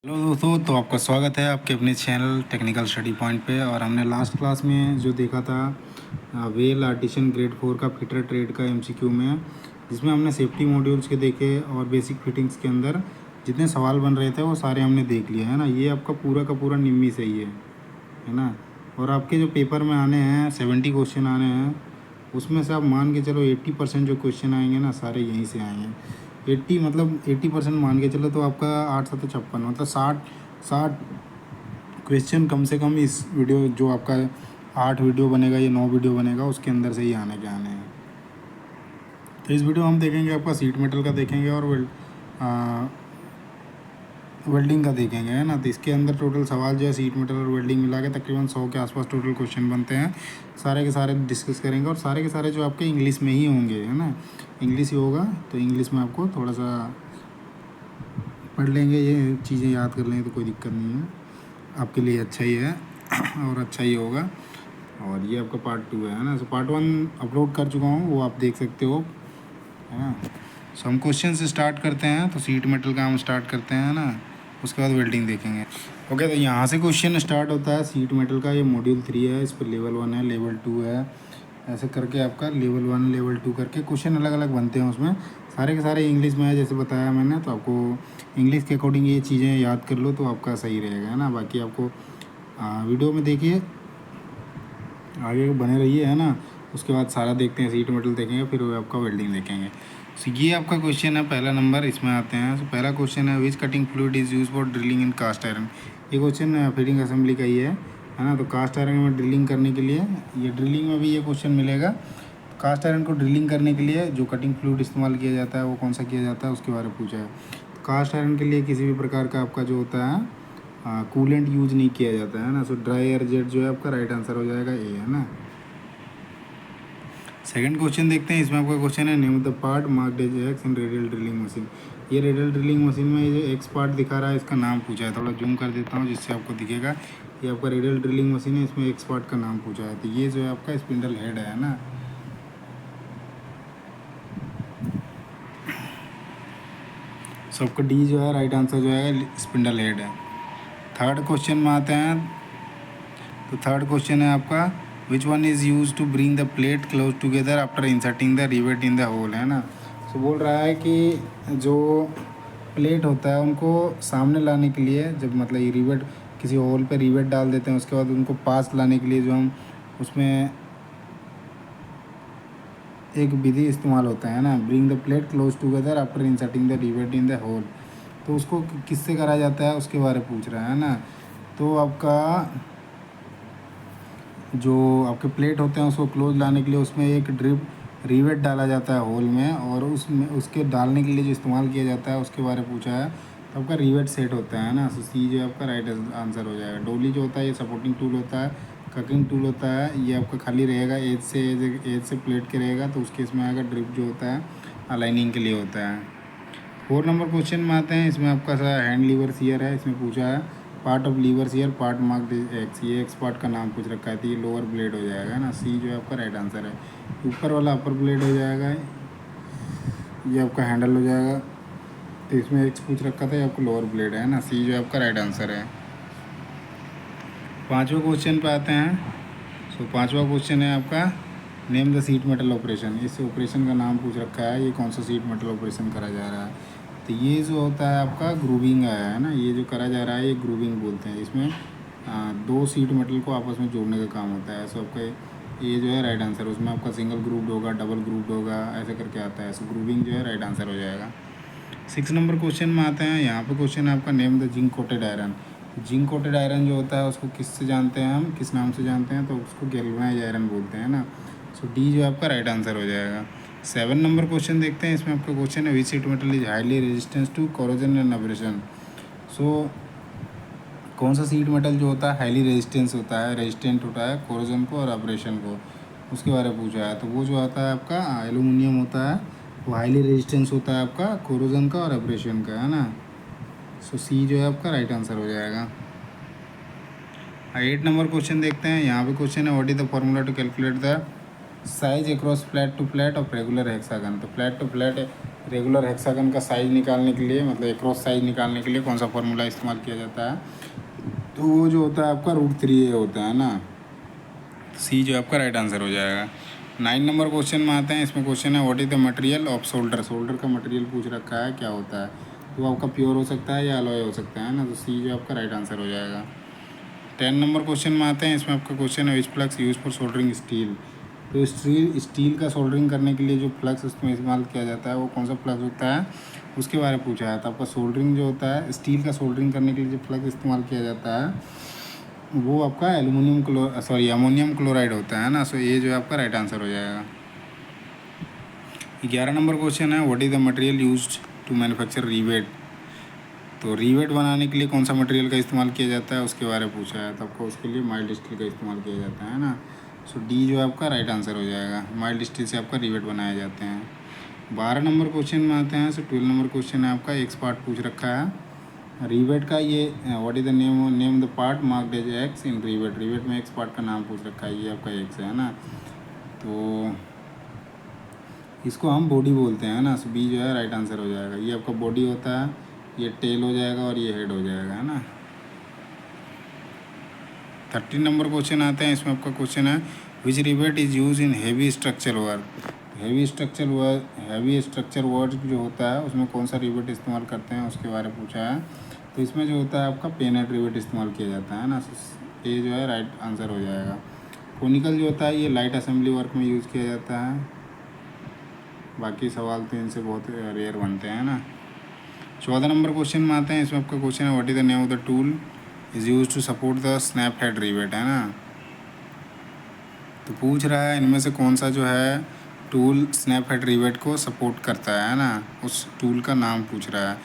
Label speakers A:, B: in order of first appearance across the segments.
A: Hello दोस्तों, तो आपका स्वागत है आपके अपने चैनल टेक्निकल स्टडी पॉइंट पे। और हमने लास्ट क्लास में जो देखा था वेल आर्टिशन ग्रेड 4 का फिटर ट्रेड का एमसीक्यू में, जिसमें हमने सेफ्टी मॉड्यूल्स के देखे और बेसिक फिटिंग्स के अंदर जितने सवाल बन रहे थे वो सारे हमने देख लिए है ना। ये आपका पूरा का पूरा निम्मी सही है ना। और आपके जो पेपर में आने हैं 70 क्वेश्चन आने हैं, उसमें से आप मान के चलो 80% जो क्वेश्चन आएंगे ना सारे यहीं से आएंगे। 80% मान के चलो तो आपका 8 7 56 मतलब 60 क्वेश्चन कम से कम इस वीडियो जो आपका 8 वीडियो बनेगा या 9 वीडियो बनेगा उसके अंदर से ही आने के आने हैं। तो इस वीडियो में हम देखेंगे आपका सीट मेटल का देखेंगे और वेल्डिंग का देखेंगे है ना। तो इसके अंदर टोटल सवाल जो है सीट मेटल और वेल्डिंग मिला के तकरीबन 100 के आसपास टोटल क्वेश्चन बनते हैं। सारे के सारे डिस्कस करेंगे और सारे के सारे जो आपके इंग्लिश में ही होंगे है ना। इंग्लिश ही होगा तो इंग्लिश में आपको थोड़ा सा पढ़ लेंगे, ये चीज़ें याद कर लेंगे तो कोई दिक्कत नहीं है, आपके लिए अच्छा ही है और अच्छा ही होगा। और ये आपका पार्ट 2 है ना। सो पार्ट 1 अपलोड कर चुका हूँ, वो आप देख सकते हो है ना। सो हम क्वेश्चन से स्टार्ट करते हैं। तो सीट मेटल का हम स्टार्ट करते हैं ना, उसके बाद वेल्डिंग देखेंगे। ओके, तो यहाँ से क्वेश्चन स्टार्ट होता है सीट मेटल का। ये मॉड्यूल 3 है, इस पर लेवल 1 है, लेवल 2 है, ऐसे करके आपका लेवल 1 लेवल 2 करके क्वेश्चन अलग अलग बनते हैं। उसमें सारे के सारे इंग्लिश में है जैसे बताया मैंने। तो आपको इंग्लिश के अकॉर्डिंग ये चीज़ें याद कर लो तो आपका सही रहेगा है ना। बाकी आपको वीडियो में देखिए, आगे बने रहिए है ना। उसके बाद सारा देखते हैं, सीट मेटल देखेंगे, फिर वो आपका वेल्डिंग देखेंगे। तो ये आपका क्वेश्चन है पहला नंबर, इसमें आते हैं। तो पहला क्वेश्चन है which cutting fluid is use for drilling in cast iron. ये क्वेश्चन फिटिंग असेंबली का ही है ना। तो कास्ट आयरन में ड्रिलिंग करने के लिए, ये ड्रिलिंग में भी ये क्वेश्चन मिलेगा। कास्ट आयरन को ड्रिलिंग करने के लिए जो कटिंग फ्लूइड इस्तेमाल किया जाता है वो कौन सा किया जाता है उसके बारे में पूछा है। तो कास्ट आयरन के लिए किसी भी प्रकार का आपका जो होता है कूलेंट यूज नहीं किया जाता है ना। सो ड्राई एयर जेट जो है आपका राइट आंसर हो जाएगा ए है ना। सेकंड क्वेश्चन देखते हैं। इसमें आपका क्वेश्चन है name the part marked as X in radial drilling machine. ये रेडियल ड्रिलिंग मशीन में ये जो एक्स पार्ट दिखा रहा है इसका नाम पूछा है। थोड़ा जूम कर देता हूँ जिससे आपको दिखेगा। ये आपका रेडियल ड्रिलिंग मशीन है, इसमें एक्स पार्ट का नाम पूछा है। तो ये जो है आपका स्पिंडल हेड है ना। सो आपका डी जो है राइट आंसर जो है स्पिंडल हेड है। थर्ड क्वेश्चन में आते हैं। तो थर्ड क्वेश्चन है आपका which one is use to bring the plate close together after inserting the rivet in the hole है ना। सो बोल रहा है कि जो प्लेट होता है उनको सामने लाने के लिए, जब मतलब ये रिवेट किसी होल पे रिवेट डाल देते हैं उसके बाद उनको पास लाने के लिए जो हम उसमें एक विधि इस्तेमाल होता है ना, bring the plate close together after inserting the rivet in the hole. तो उसको किससे करा जाता है उसके बारे में पूछ रहा है ना। तो आपका जो आपके प्लेट होते हैं उसको क्लोज लाने के लिए उसमें एक ड्रिप रिवेट डाला जाता है होल में, और उसमें उसके डालने के लिए जो इस्तेमाल किया जाता है उसके बारे में पूछा है। तो आपका रिवेट सेट होता है ना। सो सी जो आपका राइट आंसर हो जाएगा। डोली जो होता है ये सपोर्टिंग टूल होता है, ककिंग टूल होता है। ये आपका खाली रहेगा, एज से प्लेट के रहेगा, तो उसके इसमें आएगा ड्रिप जो होता है अलाइनिंग के लिए होता है। 4 नंबर क्वेश्चन में आते हैं। इसमें आपका सा हैंड लीवर सीयर है। इसमें पूछा है part of lever shear part marked X. ये एक्स पार्ट का नाम पूछ रखा है, तो ये लोअर ब्लेड हो जाएगा ना। सी जो है आपका राइट आंसर है। ऊपर वाला अपर ब्लेड हो जाएगा, ये आपका हैंडल हो जाएगा। तो इसमें एक्स पूछ रखा था, ये आपका लोअर ब्लेड है ना। सी जो है आपका राइट आंसर है। पाँचवें क्वेश्चन पे आते हैं। सो पाँचवा क्वेश्चन है आपका name the seat metal operation. इस ऑपरेशन का नाम पूछ रखा है, ये कौन सा सीट मेटल ऑपरेशन करा जा रहा है। तो ये जो होता है आपका ग्रूविंग आया है ना, ये जो करा जा रहा है ये ग्रूविंग बोलते हैं। इसमें दो सीट मेटल को आपस में जोड़ने का काम होता है। सो आपका ये जो है राइट आंसर, उसमें आपका सिंगल ग्रुप्ड होगा, डबल ग्रुप्ड होगा, ऐसे करके आता है। सो ग्रूविंग जो है राइट आंसर हो जाएगा। 6 नंबर क्वेश्चन में आते हैं। यहाँ पे क्वेश्चन है आपका name the zinc coated iron. Zinc coated iron जो होता है उसको किससे जानते हैं हम, किस नाम से जानते हैं, तो उसको गैल्वेनाइज्ड आयरन बोलते हैं ना। सो डी जो आपका राइट आंसर हो जाएगा। 7 नंबर क्वेश्चन देखते हैं। इसमें आपका क्वेश्चन है which sheet metal is highly resistance to corrosion and abrasion. So कौन सा सीट मेटल जो होता है हाईली रेजिस्टेंस होता है, रेजिस्टेंट होता है कोरोजन को और एब्रेशन को, उसके बारे में पूछा है। तो वो जो आता है आपका एल्यूमिनियम होता है, वो हाईली रेजिस्टेंस होता है आपका कोरोजन का और एब्रेशन का है ना। सो सी जो है आपका राइट आंसर हो जाएगा। 8 नंबर क्वेश्चन देखते हैं। यहाँ पे क्वेश्चन है what is the formula to calculate the size across flat to flat और रेगुलर हेक्सागन। तो flat to flat regular hexagon का साइज निकालने के लिए, मतलब अक्रॉस साइज निकालने के लिए कौन सा फॉर्मूला इस्तेमाल किया जाता है? तो वो जो होता है आपका √3a होता है ना। सी जो आपका राइट आंसर हो जाएगा। 9 नंबर क्वेश्चन में आते हैं। इसमें क्वेश्चन है what is the material of solder. Solder का मटेरियल पूछ रखा है, क्या होता है? तो आपका प्योर हो सकता है या अलॉय हो सकता है ना। तो सी जो आपका राइट आंसर हो जाएगा। 10 नंबर क्वेश्चन में आते हैं। इसमें आपका क्वेश्चन है which flux use for soldering steel. तो स्टील का सोल्डरिंग करने के लिए जो फ्लक्स उसमें इस्तेमाल किया जाता है वो कौन सा फ्लक्स होता है, उसके बारे में पूछा है। तो आपका सोल्डरिंग जो होता है, स्टील का सोल्डरिंग करने के लिए जो फ्लक्स इस्तेमाल किया जाता है वो आपका अमोनियम क्लोराइड होता है ना। सो ये जो है आपका राइट आंसर हो जाएगा। 11 नंबर क्वेश्चन है what is the material used to manufacture rivet. तो रिवेट बनाने के लिए कौन सा मटेरियल का इस्तेमाल किया जाता है उसके बारे में पूछा है। तो आपको उसके लिए माइल्ड स्टील का इस्तेमाल किया जाता है ना। सो डी जो है आपका राइट आंसर हो जाएगा। माइल्ड स्टील से आपका रिवेट बनाए जाते हैं। 12 नंबर क्वेश्चन में आते हैं। सो 12 नंबर क्वेश्चन है आपका एक्स पार्ट पूछ रखा है रिवेट का। ये what is the name the part marked as X in rivet. Rivet में एक्स पार्ट का नाम पूछ रखा है, ये आपका एक्स है ना। तो इसको हम बॉडी बोलते हैं ना। सो बी जो है राइट आंसर हो जाएगा। ये आपका बॉडी होता है, ये टेल हो जाएगा और ये हेड हो जाएगा, है ना। 13 नंबर क्वेश्चन आते हैं। इसमें आपका क्वेश्चन है which rivet is use in heavy structure work. Heavy structure work जो होता है उसमें कौन सा रिवेट इस्तेमाल करते हैं उसके बारे में पूछा है। तो इसमें जो होता है आपका पेनेट रिवेट इस्तेमाल किया जाता है ना। ये जो है राइट आंसर हो जाएगा। कोनिकल जो होता है ये लाइट असेंबली वर्क में यूज़ किया जाता है। बाकी सवाल तो इनसे बहुत रेयर बनते हैं ना। 14 नंबर क्वेश्चन में आते हैं। इसमें आपका क्वेश्चन है what is the name of the tool is use to support the snap head rivet, है ना। तो पूछ रहा है इनमें से कौन सा जो है टूल स्नैप हेड रिवेट को सपोर्ट करता है ना, उस टूल का नाम पूछ रहा है।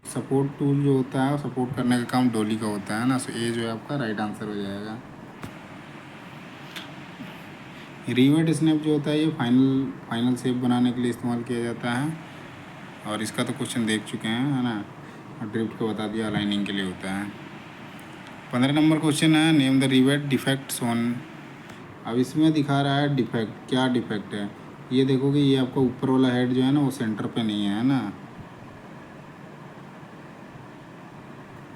A: सपोर्ट टूल जो होता है सपोर्ट करने का काम डोली का होता है ना। सो ये जो है आपका राइट आंसर हो जाएगा। रिवेट स्नैप जो होता है ये फाइनल शेप बनाने के लिए इस्तेमाल किया जाता है और इसका तो क्वेश्चन देख चुके हैं, है ना। और ड्रिफ्ट को बता दिया, अलाइनिंग के लिए होता है। 15 नंबर क्वेश्चन है name the rivet defects on. अब इसमें दिखा रहा है डिफेक्ट, क्या डिफेक्ट है। ये देखोगे ये आपका ऊपर वाला हेड जो है ना वो सेंटर पे नहीं है ना।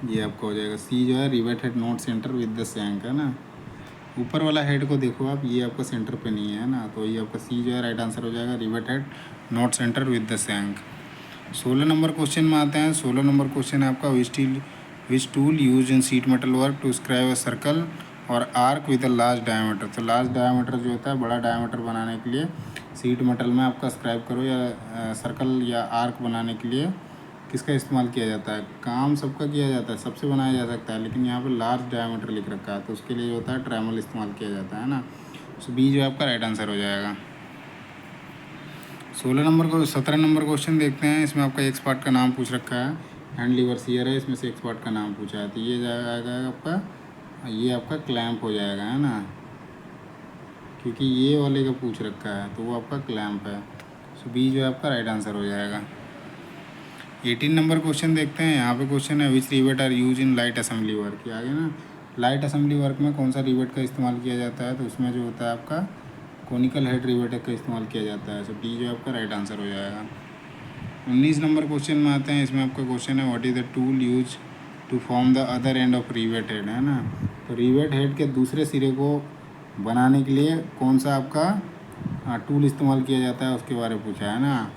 A: ये आपका हो जाएगा सी जो है rivet head not centre with the shank, है ना। ऊपर वाला हेड को देखो आप, ये आपका सेंटर पे नहीं है ना। तो ये आपका सी जो है राइट आंसर हो जाएगा। Rivet head not centre with the shank. 16 number question में आते हैं। 16 नंबर क्वेश्चन है आपका which tool use in sheet metal work to scribe a circle और arc with a large diameter. तो लार्ज डायमीटर जो होता है बड़ा डायमीटर बनाने के लिए सीट मेटल में आपका स्क्राइब करो या सर्कल या आर्क बनाने के लिए किसका इस्तेमाल किया जाता है। काम सबका किया जाता है, सबसे बनाया जा सकता है, लेकिन यहाँ पे लार्ज डायमीटर लिख रखा है तो उसके लिए जो होता है ट्रैमल इस्तेमाल किया जाता है ना। सो बी जो आपका राइट आंसर हो जाएगा। 17 नंबर क्वेश्चन देखते हैं। इसमें आपका एक्स पार्ट का नाम पूछ रखा है। हैंड लीवर सीयर है, इसमें से एक्स पार्ट का नाम पूछा है। तो ये जाएगा आपका, ये आपका क्लैंप हो जाएगा, है ना, क्योंकि ये वाले का पूछ रखा है तो वो आपका क्लैंप है। सो बी जो है आपका राइट आंसर हो जाएगा। 18 नंबर क्वेश्चन देखते हैं। यहाँ पे क्वेश्चन है which rivet are use in light assembly work. आगे ना लाइट असेंबली वर्क में कौन सा रिवेट का इस्तेमाल किया जाता है। तो उसमें जो होता है आपका कोनिकल हेड रिवेट का इस्तेमाल किया जाता है। सो डी जो आपका राइट आंसर हो जाएगा। 19 नंबर क्वेश्चन में आते हैं। इसमें आपका क्वेश्चन है what is the tool use to form the other end of rivet head, है ना। तो रिवेट हेड के दूसरे सिरे को बनाने के लिए कौन सा आपका टूल इस्तेमाल किया जाता है उसके बारे में पूछा है ना।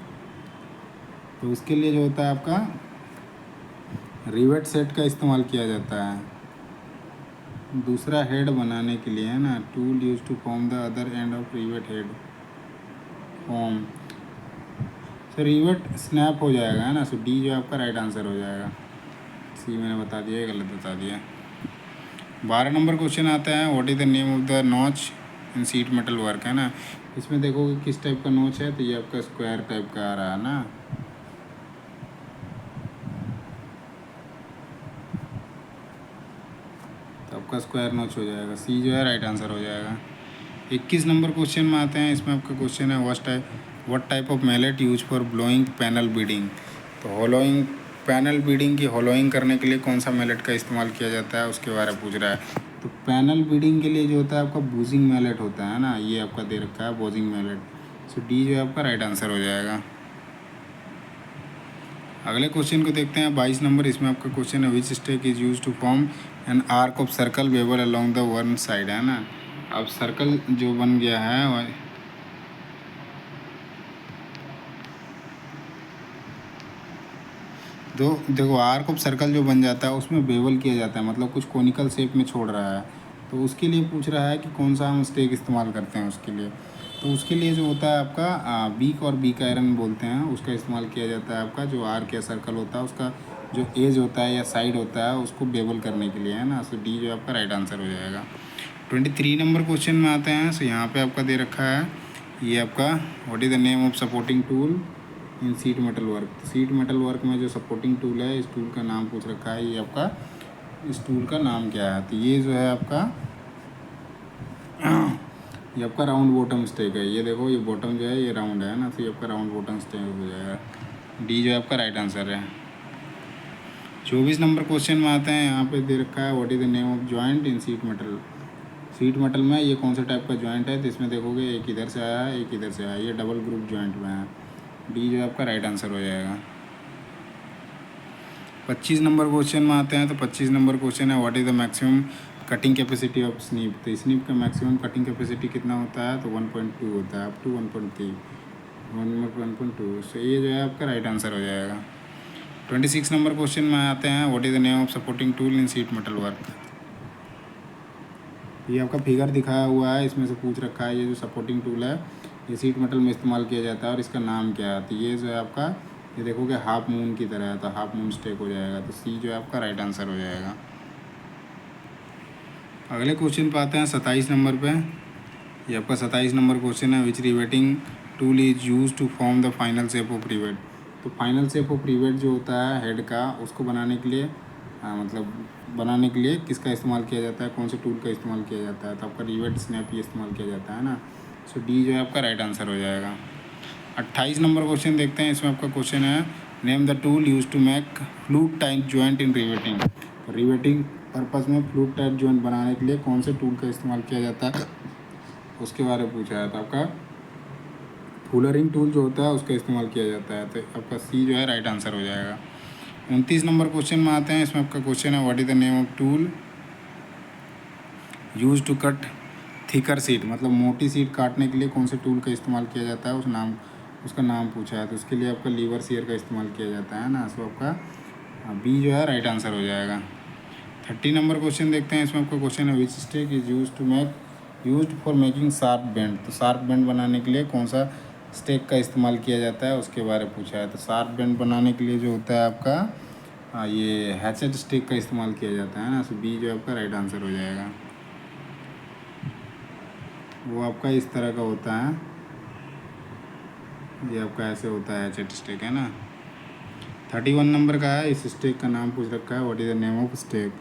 A: तो उसके लिए जो होता है आपका रिवेट सेट का इस्तेमाल किया जाता है दूसरा हेड बनाने के लिए, है ना। Tool use to form the other end of rivet head form. तो रिवेट स्नैप हो जाएगा, है ना। सो डी जो आपका राइट आंसर हो जाएगा। सी मैंने बता दिया, गलत बता दिया। 12 नंबर क्वेश्चन आता है what is the name of the notch in sheet metal work, है ना। इसमें देखोगे किस टाइप का नोच है। तो ये आपका स्क्वायर टाइप का आ रहा है ना। तो आपका स्क्वायर नोच हो जाएगा। सी जो है राइट आंसर हो जाएगा। 21 नंबर क्वेश्चन में आते हैं। इसमें आपका क्वेश्चन है what type of mallet use for blowing panel beading. तो पैनल बीडिंग की होलोइंग करने के लिए कौन सा मैलेट का इस्तेमाल किया जाता है उसके बारे में पूछ रहा है। तो पैनल बीडिंग के लिए जो होता है आपका बूजिंग मैलेट होता है ना, ये आपका दे रखा है बूजिंग मैलेट। सो डी जो है आपका राइट आंसर हो जाएगा। अगले क्वेश्चन को देखते हैं 22 नंबर। इसमें आपका क्वेश्चन है which stake is use to form an arc of circle wherever along the one side, है ना। अब सर्कल जो बन गया है तो देखो आर्क ऑफ सर्कल जो बन जाता है उसमें बेवल किया जाता है, मतलब कुछ कोनिकल शेप में छोड़ रहा है। तो उसके लिए पूछ रहा है कि कौन सा हम स्टेक इस्तेमाल करते हैं उसके लिए। तो उसके लिए जो होता है आपका बीक और बीक आयरन बोलते हैं, उसका इस्तेमाल किया जाता है आपका जो आर्क या सर्कल होता है उसका जो एज होता है या साइड होता है उसको बेवल करने के लिए, है ना। सो डी जो आपका राइट आंसर हो जाएगा। 23 नंबर क्वेश्चन में आते हैं। सो यहाँ पे आपका दे रखा है ये आपका what is the name of supporting tool in sheet metal work. Sheet metal work में जो सपोर्टिंग टूल है इस टूल का नाम पूछ रखा है, ये आपका इस टूल का नाम क्या है। तो ये जो है आपका ये आपका राउंड बॉटम स्टेक है। ये देखो ये बॉटम जो है ये राउंड है ना, तो ये आपका राउंड बॉटम स्टेक हो जाएगा। डी जो है आपका राइट आंसर है। 24 नंबर क्वेश्चन में आते हैं। यहाँ पे दे रखा है what is the name of joint in sheet metal. Sheet metal में ये कौन से टाइप का जॉइंट है, तो इसमें देखोगे एक इधर से आया है एक इधर से आया है, ये डबल ग्रुप जॉइंट में है। डी जो है आपका राइट आंसर हो जाएगा। 25 नंबर क्वेश्चन में आते हैं। तो 25 नंबर क्वेश्चन है what is the maximum cutting capacity of snip. तो स्नीप का मैक्सिमम कटिंग कैपेसिटी कितना होता है, तो 1.2 होता है, अप टू 1.3 1.2। सो ये जो है आपका राइट आंसर हो जाएगा। 26 नंबर क्वेश्चन में आते हैं what is the name of supporting tool in sheet metal work. ये आपका फिगर दिखाया हुआ है, इसमें से पूछ रखा है ये जो सपोर्टिंग टूल है ये सीट मेटल में इस्तेमाल किया जाता है और इसका नाम क्या है। तो ये जो है आपका ये देखोगे हाफ मून की तरह है, तो हाफ मून स्टेक हो जाएगा। तो सी जो है आपका राइट आंसर हो जाएगा। अगले क्वेश्चन पे आते हैं 27 नंबर पे। ये आपका 27 नंबर क्वेश्चन है which riveting tool is use to form the final shape of rivet. तो फाइनल शेप ऑफ रिवेट जो होता है हेड का, उसको बनाने के लिए मतलब बनाने के लिए किसका इस्तेमाल किया जाता है, कौन से टूल का इस्तेमाल किया जाता है। तो आपका रिवेट स्नैप ही इस्तेमाल किया जाता है ना। सो डी जो है आपका राइट आंसर हो जाएगा। 28 नंबर क्वेश्चन देखते हैं। इसमें आपका क्वेश्चन है name the tool use to make flute type joint in riveting. Riveting purpose में फ्लूट टाइप जॉइंट बनाने के लिए कौन से टूल का इस्तेमाल किया जाता है उसके बारे में पूछा है। तो आपका फुलरिंग टूल जो होता है उसका इस्तेमाल किया जाता है। तो आपका सी जो है राइट आंसर हो जाएगा। 29 नंबर क्वेश्चन में आते हैं। इसमें आपका क्वेश्चन है what is the name of tool use to cut thicker sheet. मतलब मोटी सीट काटने के लिए कौन से टूल का इस्तेमाल किया जाता है उसका नाम पूछा है। तो उसके लिए आपका लीवर शेयर का इस्तेमाल किया जाता है ना। सो आपका बी जो है राइट आंसर हो जाएगा। 30 नंबर क्वेश्चन देखते हैं। इसमें आपका क्वेश्चन है which stake is use for making sharp bend. तो शार्प बेंड बनाने के लिए कौन सा स्टेक का इस्तेमाल किया जाता है उसके बारे में पूछा है। तो शार्प बेंड बनाने के लिए जो होता है आपका ये हैचेट स्टेक का इस्तेमाल किया जाता है ना। सो बी जो आपका राइट आंसर हो जाएगा। वो आपका इस तरह का होता है, ये आपका ऐसे होता है हैचेट स्टेक, है ना। 31 नंबर का है। इस स्टेक का नाम पूछ रखा है what is the name of stake.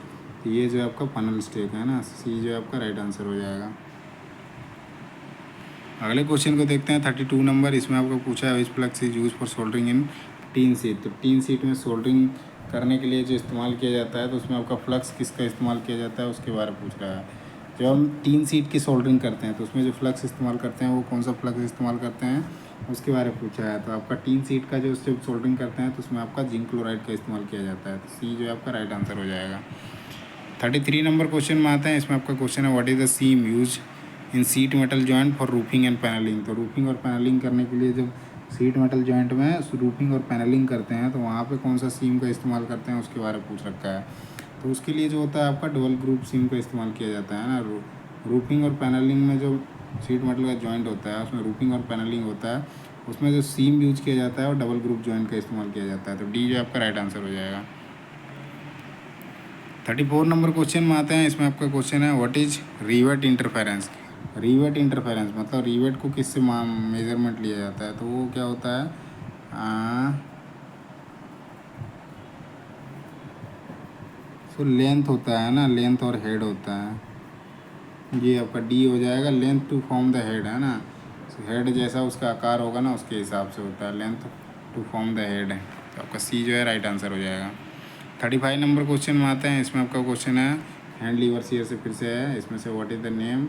A: तो ये जो है आपका फनल स्टेक है ना। सी जो है आपका राइट आंसर हो जाएगा। अगले क्वेश्चन को देखते हैं 32 नंबर। इसमें आपको पूछा है which flux is use for soldering in tin sheet. तो टीन सीट में सोल्डरिंग करने के लिए जो इस्तेमाल किया जाता है तो उसमें आपका फ्लक्स किसका इस्तेमाल किया जाता है उसके बारे में पूछ रहा है। जब हम टीन सीट की सोल्डरिंग करते हैं तो उसमें जो फ्लक्स इस्तेमाल करते हैं वो कौन सा फ्लक्स इस्तेमाल करते हैं उसके बारे में पूछा है। तो आपका टीन सीट का जो जब सोल्डरिंग करते हैं तो उसमें आपका जिंक क्लोराइड का इस्तेमाल किया जाता है। तो सी जो है आपका राइट आंसर हो जाएगा। 33 नंबर क्वेश्चन में आते हैं। इसमें आपका क्वेश्चन है what is the seam use in sheet metal joint for roofing and panelling. तो रूफिंग और पैनलिंग करने के लिए जब सीट मेटल जॉइंट में रूफिंग और पैनलिंग करते हैं तो वहाँ पे कौन सा सीम का इस्तेमाल करते हैं उसके बारे में पूछ रखा है। तो उसके लिए जो होता है आपका डबल ग्रुप सीम का इस्तेमाल किया जाता है ना। रूफिंग और पैनलिंग में जो सीट मेटल का जॉइंट होता है उसमें रूफिंग और पैनलिंग होता है, उसमें जो सीम यूज किया जाता है और डबल ग्रुप जॉइंट का इस्तेमाल किया जाता है। तो डी जो आपका राइट आंसर हो जाएगा। 34 नंबर क्वेश्चन में आते हैं। इसमें आपका क्वेश्चन है what is rivet interference. Rivet interference मतलब रिवेट को किससे मेजरमेंट लिया जाता है। तो वो क्या होता है सो लेंथ होता है ना, लेंथ और हेड होता है। ये आपका डी हो जाएगा। Length to form the head है ना। हेड जैसा उसका आकार होगा ना उसके हिसाब से होता है length to form the head. तो आपका सी जो है राइट आंसर हो जाएगा। 35 नंबर क्वेश्चन में आते हैं। इसमें आपका क्वेश्चन है हैंड लीवर शेयर से फिर से है, इसमें से what is the name,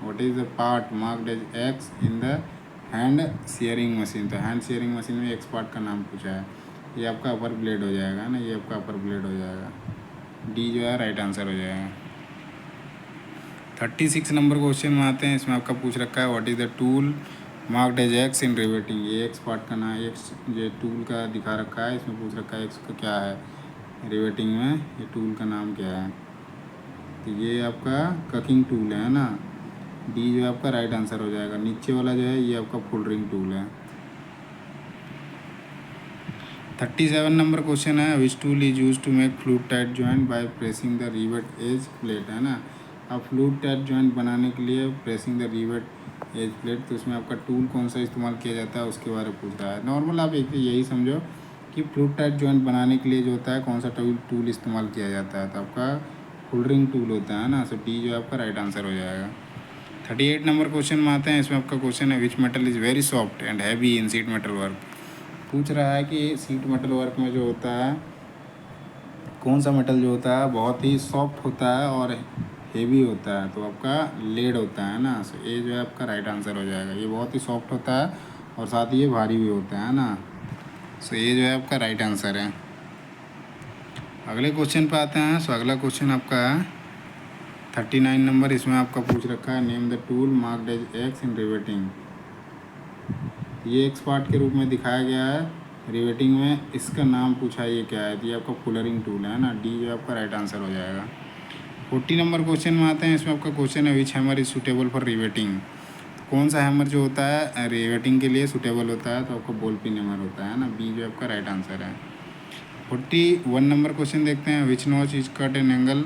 A: what is the part marked as X in the hand shearing machine. तो हैंड शेयरिंग मशीन में एक्स पार्ट का नाम पूछा है, ये आपका अपर ब्लेड हो जाएगा ना, ये आपका अपर ब्लेड हो जाएगा। डी जो है राइट आंसर हो जाएगा। 36 नंबर क्वेश्चन में आते हैं, इसमें आपका पूछ रखा है what is the tool marked as X in riveting. ये एक्स पार्ट का नाम, एक्स जो टूल का दिखा रखा है, इसमें पूछ रखा है एक्स का क्या है रिवेटिंग में, ये टूल का नाम क्या है। तो ये आपका ककिंग टूल है ना, डी जो है आपका राइट आंसर हो जाएगा। नीचे वाला जो है ये आपका फोल्डरिंग टूल है। 37 नंबर क्वेश्चन है, which tool is use to make flute tight joint by pressing the rivet edge plate, है ना। अब फ्लूट टाइट जॉइंट बनाने के लिए pressing the rivet edge plate, तो उसमें आपका टूल कौन सा इस्तेमाल किया जाता है उसके बारे में पूछ रहा है। नॉर्मल आप एक यही समझो कि फ्लूट टाइट जॉइंट बनाने के लिए जो होता है कौन सा टूल इस्तेमाल किया जाता है, तो आपका फोल्डरिंग टूल होता है ना। सो डी जो आपका राइट आंसर हो जाएगा। 38 नंबर क्वेश्चन में आते हैं, इसमें आपका क्वेश्चन है which metal is very soft and heavy in sheet metal work. पूछ रहा है कि सीट मेटल वर्क में जो होता है कौन सा मेटल जो होता है बहुत ही सॉफ्ट होता है और हेवी होता है, तो आपका लेड होता है ना। सो ये जो है आपका राइट आंसर हो जाएगा। ये बहुत ही सॉफ्ट होता है और साथ ही ये भारी भी होता है ना। सो ये जो है आपका राइट आंसर है। अगले क्वेश्चन पे आते हैं। सो अगला क्वेश्चन आपका 39 नंबर, इसमें आपका पूछ रखा है name the tool marked as X in riveting. ये एक्स पार्ट के रूप में दिखाया गया है रिवेटिंग में, इसका नाम पूछा ये क्या है, तो ये आपका फुलरिंग टूल है ना, डी जो आपका राइट आंसर हो जाएगा। 40 नंबर क्वेश्चन में आते हैं, इसमें आपका क्वेश्चन है which hammer is suitable for riveting. कौन सा हैमर जो होता है रिवेटिंग के लिए सूटेबल होता है, तो आपका बॉल पिन हैमर होता है ना, बी जो आपका राइट आंसर है। 41 नंबर क्वेश्चन देखते हैं, which notch is cut an angle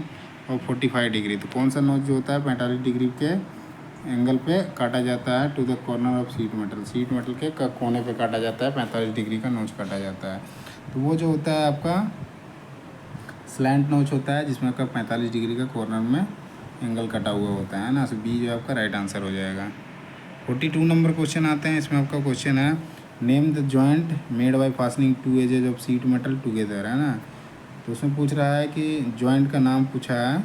A: of 45 degree. तो कौन सा नॉच जो होता है 45 डिग्री के एंगल पे काटा जाता है to the corner of sheet metal. Sheet metal के कोने पे काटा जाता है, 45 डिग्री का नोच काटा जाता है। तो वो जो होता है आपका स्लैंट नोच होता है, जिसमें आपका 45 डिग्री का कॉर्नर में एंगल कटा हुआ होता है ना। सो बी जो आपका राइट आंसर हो जाएगा। 42 नंबर क्वेश्चन आते हैं, इसमें आपका क्वेश्चन है name the joint made by fastening two edges of sheet metal together, है ना। तो उसमें पूछ रहा है कि जॉइंट का नाम पूछा है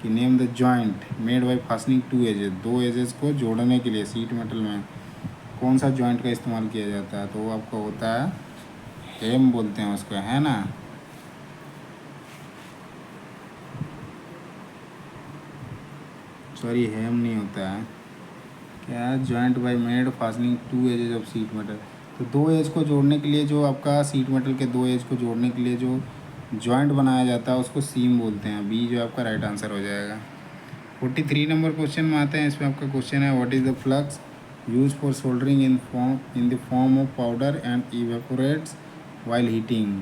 A: कि name the joint made by fastening two edges, दो एजेस को जोड़ने के लिए सीट मेटल में कौन सा जॉइंट का इस्तेमाल किया जाता है, तो वो आपका होता है हेम बोलते हैं उसको, है ना। सॉरी हेम नहीं होता है, क्या joint by made fastening two edges of sheet metal. तो दो एज को जोड़ने के लिए जो आपका सीट मेटल के दो एज को जोड़ने के लिए जो जॉइंट बनाया जाता है उसको सीम बोलते हैं, बी जो आपका राइट आंसर हो जाएगा। 43 नंबर क्वेश्चन में आते हैं, इसमें आपका क्वेश्चन है what is the flux use for soldering in the form of powder and evaporates while heating.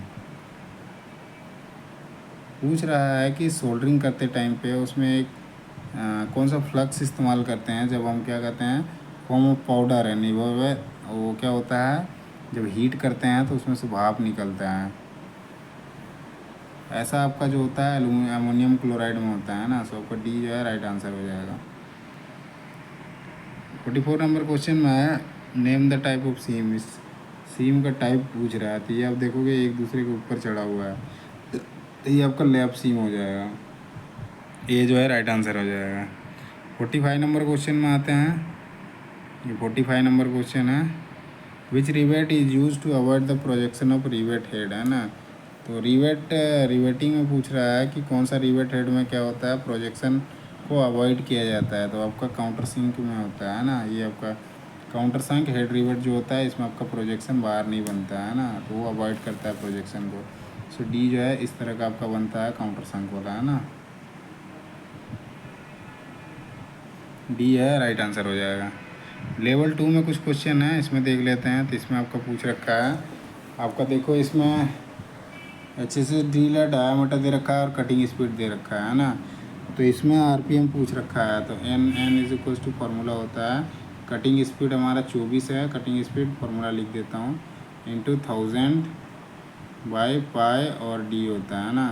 A: पूछ रहा है कि सोल्डरिंग करते टाइम पे उसमें एक कौन सा फ्लक्स इस्तेमाल करते हैं जब हम क्या कहते हैं फॉर्म ऑफ पाउडर है, वो क्या होता है जब हीट करते हैं तो उसमें से भाप निकलता है। ऐसा आपका जो होता है अमोनियम क्लोराइड में होता है ना। सो आपका डी जो है राइट आंसर हो जाएगा। 44 नंबर क्वेश्चन में है नेम द टाइप ऑफ सीम। इस सीम का टाइप पूछ रहा है, तो ये आप देखोगे एक दूसरे के ऊपर चढ़ा हुआ है, तो ये आपका लैप सीम हो जाएगा, ये जो है राइट आंसर हो जाएगा। 45 नंबर क्वेश्चन में आते हैं, ये 45 नंबर क्वेश्चन है which rivet is use to avoid the projection of rivet head, है ना। तो रिवेटिंग में पूछ रहा है कि कौन सा रिवेट हेड में क्या होता है प्रोजेक्शन को अवॉइड किया जाता है, तो आपका काउंटर सिंक में होता है ना। ये आपका काउंटर सिंक हेड रिवेट जो होता है इसमें आपका प्रोजेक्शन बाहर नहीं बनता है ना, तो वो अवॉइड करता है प्रोजेक्शन को। सो डी जो है इस तरह का आपका बनता है काउंटर सिंक वाला, है ना, डी है राइट आंसर हो जाएगा। लेवल 2 में कुछ क्वेश्चन है, इसमें देख लेते हैं। तो इसमें आपका पूछ रखा है, आपका देखो इसमें HSS ड्रिल है, डायामीटर दे रखा है और कटिंग स्पीड दे रखा है ना। तो इसमें RPM पूछ रखा है, तो n is equal to formula होता है कटिंग स्पीड हमारा 24 है, कटिंग स्पीड फार्मूला लिख देता हूँ इंटू 1000 बाई पाई और डी होता है ना।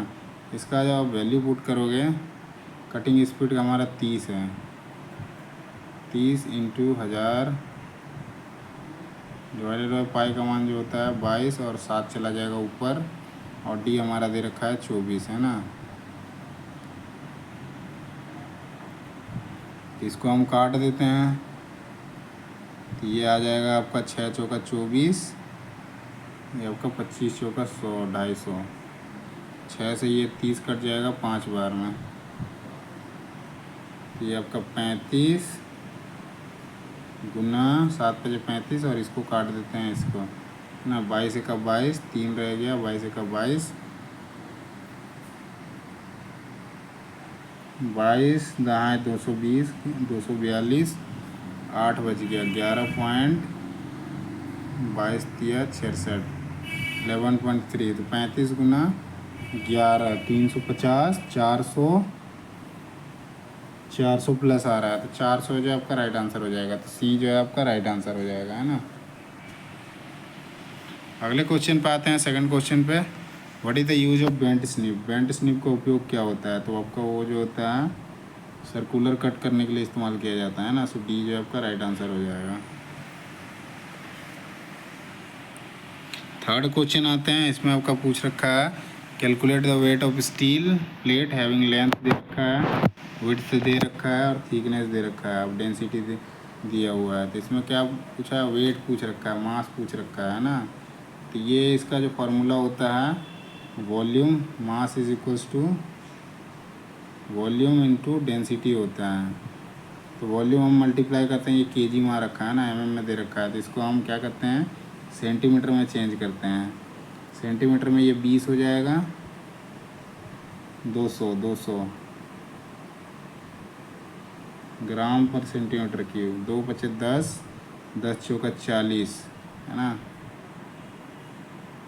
A: इसका जब आप वैल्यू पुट करोगे कटिंग स्पीड का हमारा 30 है, 30 इंटू 1000 डिवाइडेड बाई पाई का मान जो होता है 22 और 7 चला जाएगा ऊपर, और डी हमारा दे रखा है 24, है ना। तो इसको हम काट देते हैं, तो ये आ जाएगा आपका 6 चौका 24, ये आपका 25 चौका 100, 250, 6 से ये 30 कट जाएगा 5 बार में, तो ये आपका 35 गुना 7 5 35, और इसको काट देते हैं इसको ना, 22 का 22, 3 रह गया, 22 का 22, 22 दहाई 220, 242, 8 बज गया, 11.22 दिया 66, 11.3, तो 35 गुना 11, 350, 400 प्लस आ रहा है, तो 400 जो आपका राइट आंसर हो जाएगा। तो सी जो है आपका राइट आंसर हो जाएगा, है ना। अगले क्वेश्चन पे आते हैं, सेकंड क्वेश्चन पे। What is the use of bent snip? Bent snip का उपयोग क्या होता है? तो आपका वो जो होता है सर्कुलर कट करने के लिए इस्तेमाल किया जाता है ना। सो डी जो है आपका राइट आंसर हो जाएगा। थर्ड क्वेश्चन आते हैं, इसमें आपका पूछ रखा है calculate the weight of steel plate having length दे रखा है, विड्थ दे रखा है और थिकनेस दे रखा है, अब डेंसिटी दिया हुआ है। तो इसमें क्या पूछा है? वेट पूछ रखा है, मास पूछ रखा है ना। तो ये इसका जो फार्मूला होता है volume mass is equals to volume into density होता है। तो वॉल्यूम हम मल्टीप्लाई करते हैं, ये केजी में रखा है ना, एमएम में दे रखा है, तो इसको हम क्या करते हैं सेंटीमीटर में चेंज करते हैं। सेंटीमीटर में ये 20 हो जाएगा, 200 ग्राम पर सेंटीमीटर क्यूब, 2 पचे 10, 10 चौका 40, है ना।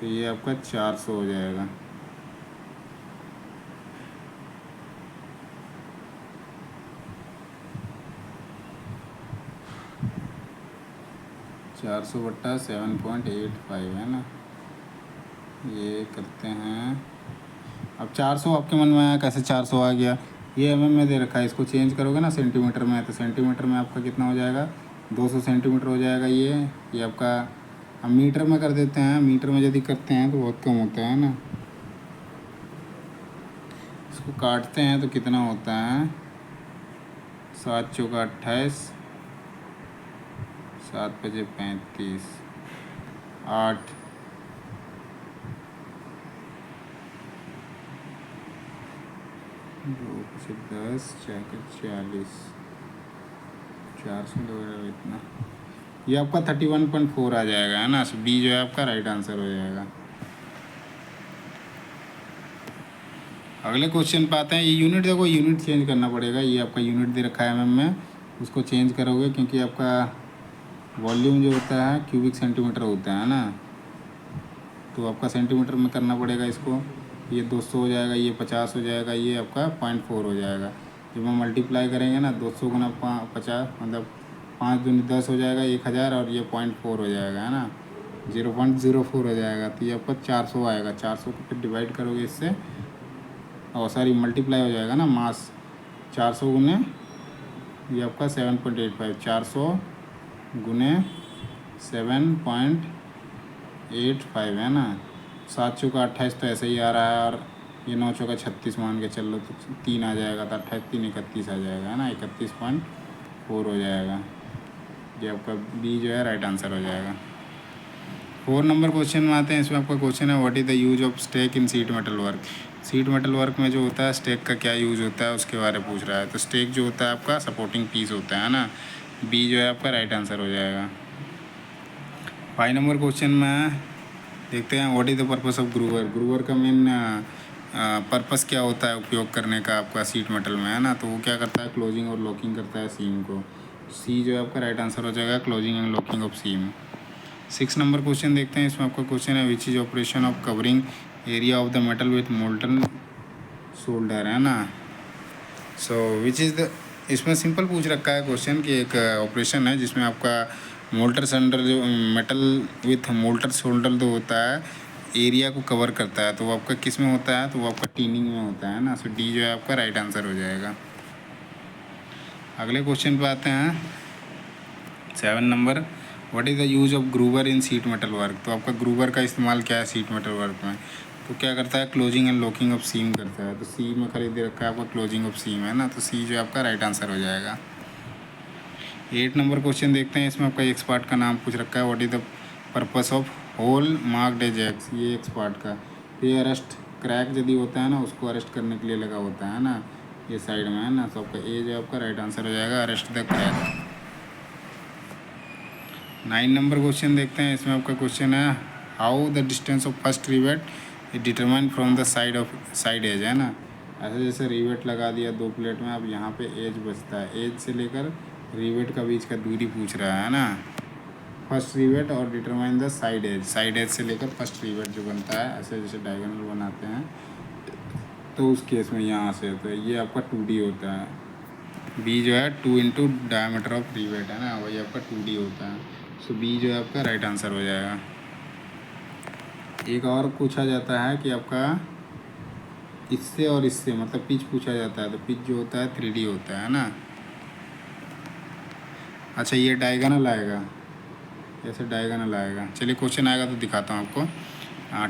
A: तो ये आपका 400 हो जाएगा। चार सौ बट्टा 7.85 है ना। ये करते हैं, अब 400 आपके मन में आया कैसे 400 आ गया? ये एमएम में दे रखा है, इसको चेंज करोगे ना सेंटीमीटर में, तो सेंटीमीटर में आपका कितना हो जाएगा? 200 सेंटीमीटर हो जाएगा। ये आपका हम मीटर में कर देते हैं, मीटर में यदि करते हैं तो बहुत कम होता है ना। इसको काटते हैं तो कितना होता है? 7 चौका 28, 7 पचे 35, 8 2 पचे 10, 40, 400 वगैरह इतना, ये आपका 31.4 आ जाएगा, है ना। सो डी जो है आपका राइट आंसर हो जाएगा। अगले क्वेश्चन पे आते हैं। ये यूनिट देखो, यूनिट चेंज करना पड़ेगा। ये आपका यूनिट दे रखा है एमएम में, उसको चेंज करोगे क्योंकि आपका वॉल्यूम जो होता है क्यूबिक सेंटीमीटर होता है ना, तो आपका सेंटीमीटर में करना पड़ेगा इसको। ये 200 हो जाएगा, ये 50 हो जाएगा, ये आपका 0.4 हो जाएगा। जब हम मल्टीप्लाई करेंगे ना 200 गुना 50, मतलब 5 दूनी 10 हो जाएगा, 1000, और ये 0.4 हो जाएगा, है ना, 0.04 हो जाएगा। तो ये आपका 400 आएगा। 400 को फिर डिवाइड करोगे इससे, और सॉरी मल्टीप्लाई हो जाएगा ना, मास 400 गुने ये आपका 7.85, 400 गुने 7.85 है ना। 7 चौका 28 तो ऐसे ही आ रहा है, और ये 9 चौका 36 मान के चल लो, तो 3 आ जाएगा, तो 28 3 31 आ जाएगा, है ना, 31.4 हो जाएगा। ये आपका बी जो है राइट आंसर हो जाएगा। 4 नंबर क्वेश्चन में आते हैं। इसमें आपका क्वेश्चन है what is the use of stake in sheet metal work? Sheet metal work में जो होता है स्टेक का क्या यूज़ होता है उसके बारे में पूछ रहा है। तो स्टेक जो होता है आपका सपोर्टिंग पीस होता है ना। बी जो है आपका राइट आंसर हो जाएगा। 5 नंबर क्वेश्चन में देखते हैं what is the purpose of groover? Groover का मेन पर्पस क्या होता है उपयोग करने का आपका सीट मेटल में, है ना। तो वो क्या करता है? क्लोजिंग और लॉकिंग करता है सीम को। सी जो है आपका राइट आंसर हो जाएगा, closing and locking of seam. 6 number question देखते हैं। इसमें आपका क्वेश्चन है which is operation of covering area of the metal with molten solder, है ना। सो विच इज़ द, इसमें सिंपल पूछ रखा है क्वेश्चन कि एक ऑपरेशन है जिसमें आपका मोल्टर सोल्डर जो मेटल विथ मोल्टर सोल्डर जो होता है एरिया को कवर करता है, तो वो आपका किस में होता है? तो वो आपका टीनिंग में होता है ना। सो डी जो है आपका राइट आंसर हो जाएगा। अगले क्वेश्चन पे आते हैं 7 number. What is the use of groover in sheet metal work? तो आपका ग्रूवर का इस्तेमाल क्या है सीट मेटल वर्क में? तो क्या करता है? क्लोजिंग एंड लॉकिंग ऑफ सीम करता है। तो सी में खरीद दे रखा है आपका क्लोजिंग ऑफ सीम, है ना। तो सी जो आपका राइट आंसर हो जाएगा। 8 नंबर क्वेश्चन देखते हैं। इसमें आपका एक्स पार्ट का नाम पूछ रखा है, what is the purpose of hole marked as X. ये एक्स पार्ट का, ये अरेस्ट क्रैक यदि होता है ना, उसको अरेस्ट करने के लिए लगा होता है ना, ये साइड में है ना। तो आपका ए जो आपका राइट आंसर हो जाएगा, arrest the crack. 9 number question देखते हैं। इसमें आपका क्वेश्चन है, how the distance of first rivet is determined from the side edge, है ना। ऐसे जैसे रिवेट लगा दिया 2 प्लेट में, अब यहाँ पे एज बचता है, एज से लेकर रिवेट का बीच का दूरी पूछ रहा है ना, फर्स्ट रिवेट, और डिटरमाइन द साइड एज से लेकर फर्स्ट रिवेट जो बनता है, ऐसे जैसे डायगोनल बनाते हैं, तो उस केस में यहाँ से तो ये आपका 2D होता है। बी जो है 2 इंटू डायमीटर ऑफ रिवेट, है ना, वही आपका 2D होता है। सो बी जो है आपका राइट आंसर हो जाएगा। एक और पूछा जाता है कि आपका इससे और इससे मतलब पिच पूछा जाता है, तो पिच जो होता है 3D होता है ना। अच्छा, ये डायगोनल आएगा, ऐसे डायगोनल आएगा। चलिए क्वेश्चन आएगा तो दिखाता हूँ आपको।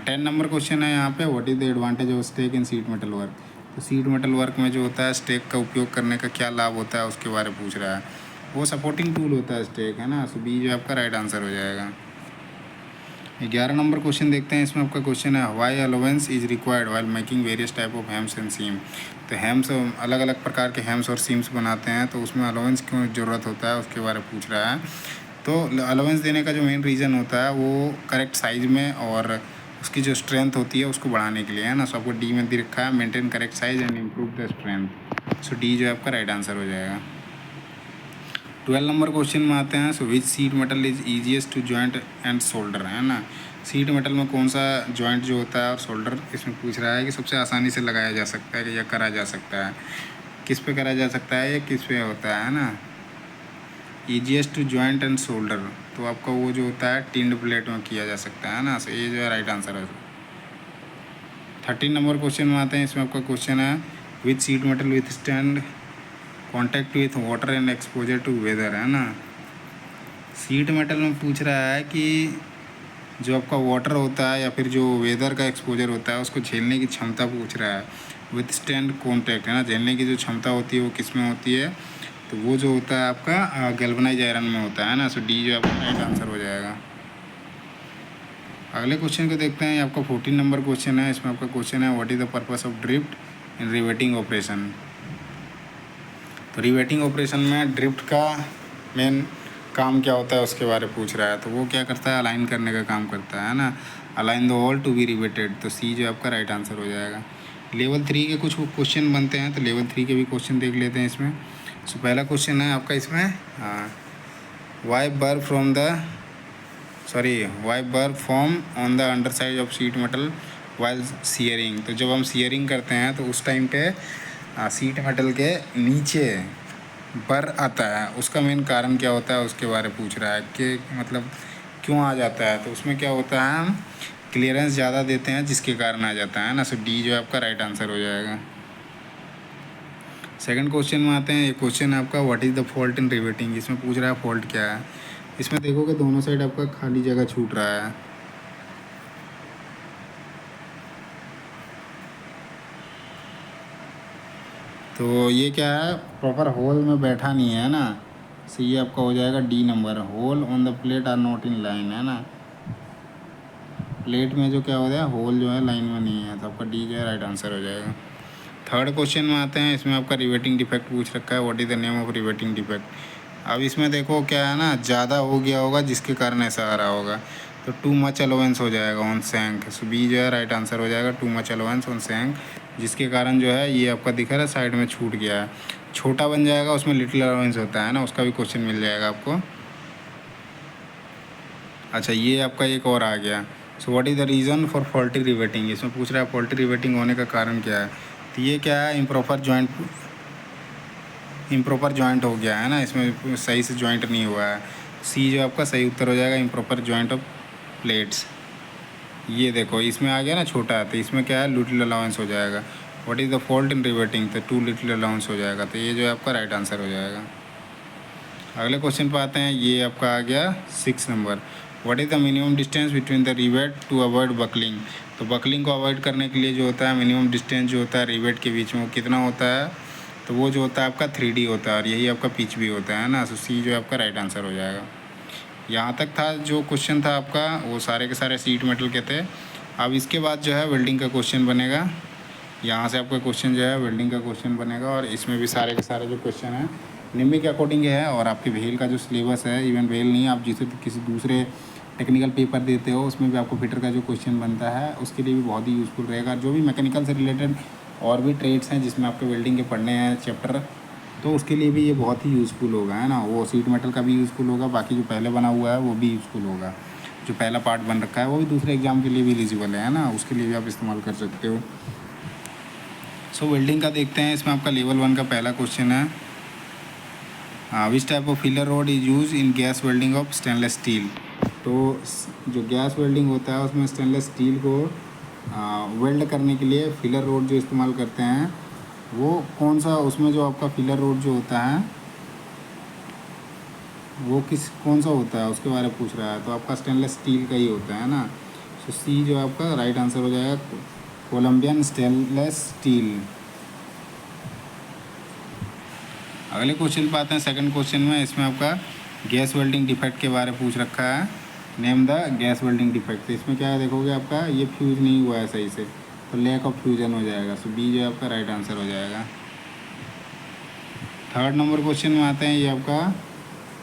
A: 10 नंबर क्वेश्चन है यहाँ पे, what is the advantage of stake in sheet metal work. तो सीट मेटल वर्क में जो होता है स्टेक का उपयोग करने का क्या लाभ होता है उसके बारे में पूछ रहा है। वो सपोर्टिंग टूल होता है स्टेक, है ना। सो बी जो आपका राइट आंसर हो जाएगा। 11 नंबर क्वेश्चन देखते हैं। इसमें आपका क्वेश्चन है, why allowance is required while making various type of hems and seam. तो हेम्स, अलग अलग प्रकार के हेम्स और सीम्स बनाते हैं, तो उसमें अलाउंस क्यों ज़रूरत होता है उसके बारे में पूछ रहा है। तो अलाउंस देने का जो मेन रीज़न होता है वो करेक्ट साइज़ में और उसकी जो स्ट्रेंथ होती है उसको बढ़ाने के लिए, है ना। सो आपको डी में दे रखा है, maintain correct size and improve the strength. So D जो है आपका राइट आंसर हो जाएगा। 12 नंबर क्वेश्चन में आते हैं। So which sheet metal is easiest to joint and solder, है ना। सीट मेटल में कौन सा जॉइंट जो होता है और सोल्डर इसमें पूछ रहा है कि सबसे आसानी से लगाया जा सकता है या करा जा सकता है, किस पे करा जा सकता है या किस पे होता है ना। Easiest to joint and solder, तो आपका वो जो होता है टिंड प्लेट में किया जा सकता है ना। सो ये जो है राइट आंसर है। 13 नंबर क्वेश्चन में आते हैं। इसमें आपका क्वेश्चन है, which sheet metal withstand contact with water and exposure to weather, है ना। सीट मेटल में पूछ रहा है कि जो आपका वाटर होता है या फिर जो वेदर का एक्सपोजर होता है उसको झेलने की क्षमता पूछ रहा है। विथ स्टैंड कॉन्टैक्ट, है ना, झेलने की जो क्षमता होती है वो किस में होती है, तो वो जो होता है आपका गैल्वेनाइज आयरन में होता है ना। सो डी जो आपका राइट आंसर हो जाएगा। अगले क्वेश्चन को देखते हैं। आपका 14 नंबर क्वेश्चन है। इसमें आपका क्वेश्चन है, what is the purpose of drift in riveting operation. तो रिवेटिंग ऑपरेशन में ड्रिफ्ट का मेन काम क्या होता है उसके बारे में पूछ रहा है। तो वो क्या करता है, अलाइन करने का काम करता है ना, align the hole to be riveted. तो सी जो आपका राइट आंसर हो जाएगा। लेवल 3 के कुछ क्वेश्चन बनते हैं, तो लेवल 3 के भी क्वेश्चन देख लेते हैं इसमें। सो पहला क्वेश्चन है आपका इसमें, वाई बर form on the under side of sheet metal while shearing. तो जब हम सीयरिंग करते हैं तो उस टाइम पे सीट मेटल के नीचे बर आता है, उसका मेन कारण क्या होता है उसके बारे में पूछ रहा है कि मतलब क्यों आ जाता है। तो उसमें क्या होता है, हम क्लियरेंस ज़्यादा देते हैं जिसके कारण आ जाता है ना। सो डी जो है आपका राइट आंसर हो जाएगा। सेकंड क्वेश्चन में आते हैं। ये क्वेश्चन है आपका, what is the fault in riveting. इसमें पूछ रहा है फॉल्ट क्या है। इसमें देखो कि दोनों साइड आपका खाली जगह छूट रहा है। तो ये क्या है, प्रॉपर होल में बैठा नहीं है ना। सो ये आपका हो जाएगा D number, hole on the plate are not in line, है ना। प्लेट में जो क्या हो जाए, होल जो है लाइन में नहीं है, तो आपका डी जो है राइट आंसर हो जाएगा। थर्ड क्वेश्चन में आते हैं। इसमें आपका रिवेटिंग डिफेक्ट पूछ रखा है, what is the name of riveting defect. अब इसमें देखो क्या है ना, ज़्यादा हो गया होगा जिसके कारण ऐसा आ रहा होगा, तो टू मच अलाउंस हो जाएगा ऑन सैंक। सो बी जो है राइट आंसर हो जाएगा, टू मच अलाउंस ऑन सैंक, जिसके कारण जो है ये आपका दिख रहा है साइड में छूट गया है, छोटा बन जाएगा, उसमें लिटिल अलाउंस होता है ना, उसका भी क्वेश्चन मिल जाएगा आपको। अच्छा, ये आपका एक और आ गया। So what is the reason for faulty riveting. इसमें पूछ रहा है फॉल्टी रिवेटिंग होने का कारण क्या है। तो ये क्या है, इम्प्रॉपर जॉइंट हो गया है ना, इसमें सही से जॉइंट नहीं हुआ है। सी जो आपका सही उत्तर हो जाएगा, इम्प्रॉपर जॉइंट ऑफ प्लेट्स। ये देखो इसमें आ गया ना छोटा है, तो इसमें क्या है, लिटिल अलाउंस हो जाएगा। What is the fault in riveting, तो टू लिटिल अलाउंस हो जाएगा, तो ये जो है आपका राइट आंसर हो जाएगा। अगले क्वेश्चन पर आते हैं। ये आपका आ गया 6 number, what is the minimum distance between the rivet to avoid buckling. तो बकलिंग को अवॉइड करने के लिए जो होता है मिनिमम डिस्टेंस जो होता है रिवेट के बीच में वो कितना होता है, तो वो जो होता है आपका 3D होता है और यही आपका पिच भी होता है ना। सो सी जो है आपका राइट आंसर हो जाएगा। यहाँ तक था जो क्वेश्चन था आपका, वो सारे के सारे शीट मेटल के थे। अब इसके बाद जो है वेल्डिंग का क्वेश्चन बनेगा। यहाँ से आपका क्वेश्चन जो है वेल्डिंग का क्वेश्चन बनेगा और इसमें भी सारे के सारे जो क्वेश्चन हैं निम्न के अकॉर्डिंग है। और आपके भेल का जो सिलेबस है, इवन भेल नहीं, आप जिसे किसी दूसरे टेक्निकल पेपर देते हो उसमें भी आपको फिटर का जो क्वेश्चन बनता है उसके लिए भी बहुत ही यूज़फुल रहेगा। जो भी मैकेनिकल से रिलेटेड और भी ट्रेड्स हैं जिसमें आपके वेल्डिंग के पढ़ने हैं चैप्टर, तो उसके लिए भी ये बहुत ही यूज़फुल होगा, है ना। वो शीट मेटल का भी यूज़फुल होगा, बाकी जो पहले बना हुआ है वो भी यूज़फुल होगा। जो पहला पार्ट बन रखा है वो भी दूसरे एग्जाम के लिए भी एलिजिबल है ना, उसके लिए भी आप इस्तेमाल कर सकते हो। सो वेल्डिंग का देखते हैं। इसमें आपका लेवल 1 का पहला क्वेश्चन है, which type of filler road is use in gas welding of stainless steel. तो जो गैस वेल्डिंग होता है उसमें स्टेनलेस स्टील को वेल्ड करने के लिए फिलर रोड जो इस्तेमाल करते हैं वो कौन सा, उसमें जो आपका फिलर रोड जो होता है वो कौन सा होता है उसके बारे में पूछ रहा है। तो आपका स्टेनलेस स्टील का ही होता है ना। तो सी जो आपका राइट आंसर हो जाएगा, कोलंबियन स्टेनलेस स्टील। अगले क्वेश्चन पे आते हैं, सेकंड क्वेश्चन में। इसमें आपका गैस वेल्डिंग डिफेक्ट के बारे में पूछ रखा है, name the gas welding defect. तो इसमें क्या देखोगे आपका ये फ्यूज़ नहीं हुआ है सही से, तो लैक ऑफ फ्यूजन हो जाएगा। सो बी जो है आपका राइट आंसर हो जाएगा। थर्ड नंबर क्वेश्चन में आते हैं, ये आपका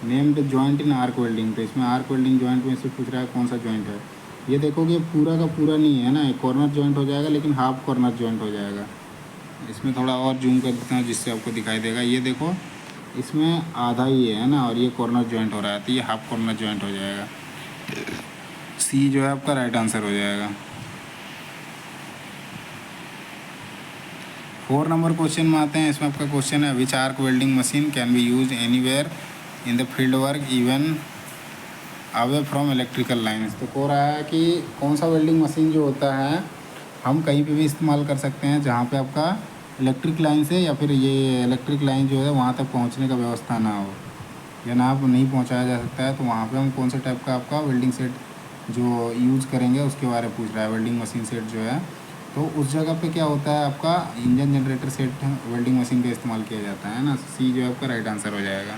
A: name the joint in arc welding. तो इसमें आर्क वेल्डिंग जॉइंट में से पूछ रहा है कौन सा जॉइंट है। ये देखोगे पूरा का पूरा नहीं है ना, कॉर्नर जॉइंट हो जाएगा लेकिन हाफ कॉर्नर जॉइंट हो जाएगा। इसमें थोड़ा और जूम कर देता हूँ जिससे आपको दिखाई देगा। ये देखो इसमें आधा ही है ना, और ये कॉर्नर जॉइंट हो रहा है, तो ये हाफ कॉर्नर जॉइंट हो जाएगा। सी जो है आपका राइट आंसर हो जाएगा। 4 नंबर क्वेश्चन में आते हैं। इसमें आपका क्वेश्चन है, which arc welding machine can be use anywhere in the field work even away from electrical lines. तो कह रहा है कि कौन सा वेल्डिंग मशीन जो होता है हम कहीं पे भी इस्तेमाल कर सकते हैं जहाँ पे आपका इलेक्ट्रिक लाइन से या फिर ये इलेक्ट्रिक लाइन जो है वहाँ तक पहुँचने का व्यवस्था ना हो या ना आप नहीं पहुँचाया जा सकता है। तो वहाँ पे हम कौन से टाइप का आपका वेल्डिंग सेट जो यूज़ करेंगे उसके बारे में पूछ रहा है। वेल्डिंग मशीन सेट जो है, तो उस जगह पे क्या होता है आपका engine generator set welding machine का इस्तेमाल किया जाता है ना। सी जो है आपका राइट आंसर हो जाएगा।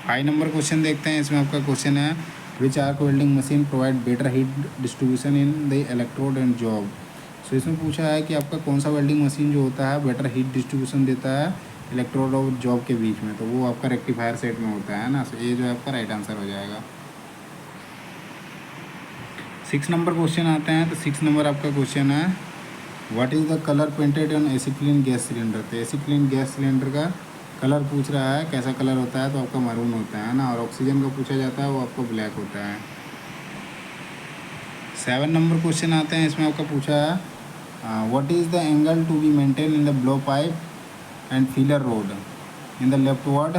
A: 5 नंबर क्वेश्चन देखते हैं। इसमें आपका क्वेश्चन है, which arc welding machine provide better heat distribution in the electrode and job. So इसमें पूछा है कि आपका कौन सा वेल्डिंग मशीन जो होता है बेटर हीट डिस्ट्रीब्यूशन देता है इलेक्ट्रोड और जॉब के बीच में। तो वो आपका रेक्टिफायर सेट में होता है ना। सो ये जो है आपका राइट आंसर हो जाएगा। 6 नंबर क्वेश्चन आते हैं। तो 6 नंबर आपका क्वेश्चन है, what is the colour painted on acetylene gas cylinder. तो एसिक्लिन गैस सिलेंडर का कलर पूछ रहा है, कैसा कलर होता है। तो आपका मरून होता है ना। और ऑक्सीजन का पूछा जाता है वो आपका ब्लैक होता है। 7 नंबर क्वेश्चन आते हैं। इसमें आपका पूछा है, what is the angle to be maintain in the blow pipe and filler rod in the leftward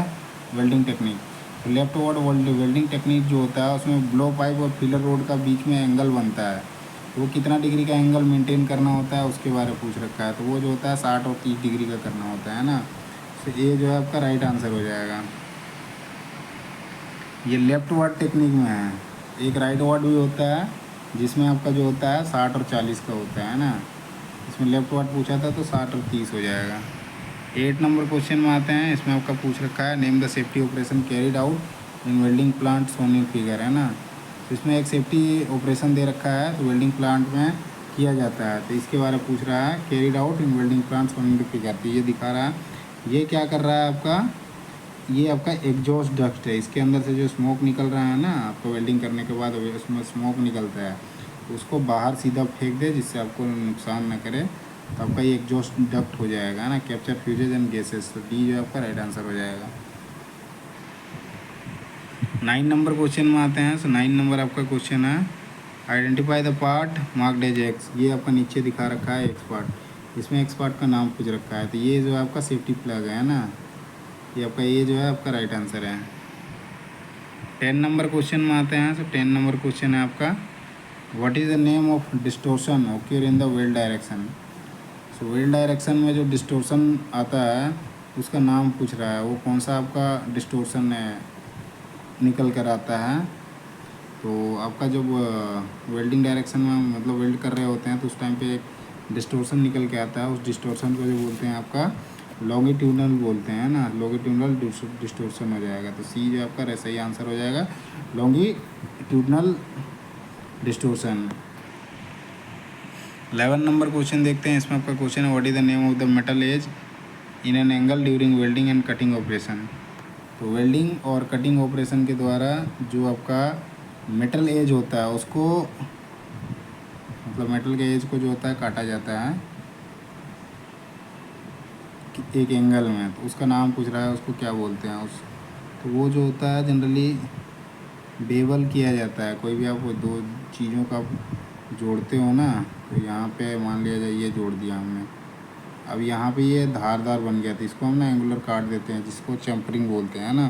A: welding technique. तो लेफ्ट वर्ड वेल्डिंग टेक्निक जो होता है उसमें ब्लो पाइप और फीलर रोड का बीच में एंगल बनता है, तो वो कितना डिग्री का एंगल मेंटेन करना होता है उसके बारे में पूछ रखा है। तो वो जो होता है 60 और 30 डिग्री का करना होता है ना। तो ये जो है आपका राइट आंसर हो जाएगा। ये लेफ्ट वर्ड टेक्निक में है। एक राइट वर्ड भी होता है जिसमें आपका जो होता है 60 और 40 का होता है ना। इसमें लेफ्ट वर्ड पूछा था तो 60 और 30 हो जाएगा। 8 नंबर क्वेश्चन में आते हैं। इसमें आपका पूछ रखा है, name the safety operation carried out in welding plant shown in figure, है ना। तो इसमें एक सेफ्टी ऑपरेशन दे रखा है तो वेल्डिंग प्लांट में किया जाता है, तो इसके बारे में पूछ रहा है, carried out in welding plant shown in figure. तो ये दिखा रहा है, ये क्या कर रहा है आपका, ये आपका एग्जॉस्ट डक्ट है। इसके अंदर से जो स्मोक निकल रहा है ना, आपको वेल्डिंग करने के बाद उसमें स्मोक निकलता है, उसको बाहर सीधा फेंक दे जिससे आपको नुकसान न करे। तो आपका ये एग्जॉस्ट डक्ट हो जाएगा ना, कैप्चर फ्यूजेज एंड गैसेस। तो डी जो आपका राइट आंसर हो जाएगा। 9 नंबर क्वेश्चन में आते हैं। सो 9 नंबर आपका क्वेश्चन है, identify the part marked as X. ये आपका नीचे दिखा रखा है एक्स पार्ट, इसमें एक्स पार्ट का नाम पूछ रखा है। तो ये जो है आपका सेफ्टी प्लग है ना, ये आपका ये जो है आपका राइट आंसर है। 10 नंबर क्वेश्चन में आते हैं। सो 10 नंबर क्वेश्चन है आपका, what is the name of distortion occur in the weld direction. So weld direction में जो डिस्टोर्शन आता है उसका नाम पूछ रहा है, वो कौन सा आपका डिस्टोर्शन है निकल कर आता है। तो आपका जब वेल्डिंग डायरेक्शन में मतलब वेल्ड कर रहे होते हैं तो उस टाइम पे एक डिस्टोर्शन निकल के आता है, उस डिस्टोर्शन को जो बोलते हैं आपका लॉन्गिट्यूडनल बोलते हैं ना, लॉन्गिट्यूडनल डिस्टोर्शन हो जाएगा। तो सी जो आपका सही आंसर हो जाएगा, लॉन्गिट्यूडनल डिस्टोर्शन। 11 नंबर क्वेश्चन देखते हैं। इसमें आपका क्वेश्चन है what is the name of the metal edge in an angle during welding and cutting operation. तो वेल्डिंग और कटिंग ऑपरेशन के द्वारा जो आपका मेटल एज होता है उसको, मतलब मेटल के एज को जो होता है काटा जाता है एक एंगल में, तो उसका नाम पूछ रहा है, उसको क्या बोलते हैं उस। तो वो जो होता है जनरली बेवल किया जाता है। कोई भी आप दो चीज़ों का जोड़ते हो ना, तो यहाँ पे मान लिया जाए ये जोड़ दिया हमने, अब यहाँ पे ये धारदार बन गया, तो इसको हम ना एंगुलर काट देते हैं, जिसको चैम्परिंग बोलते हैं ना।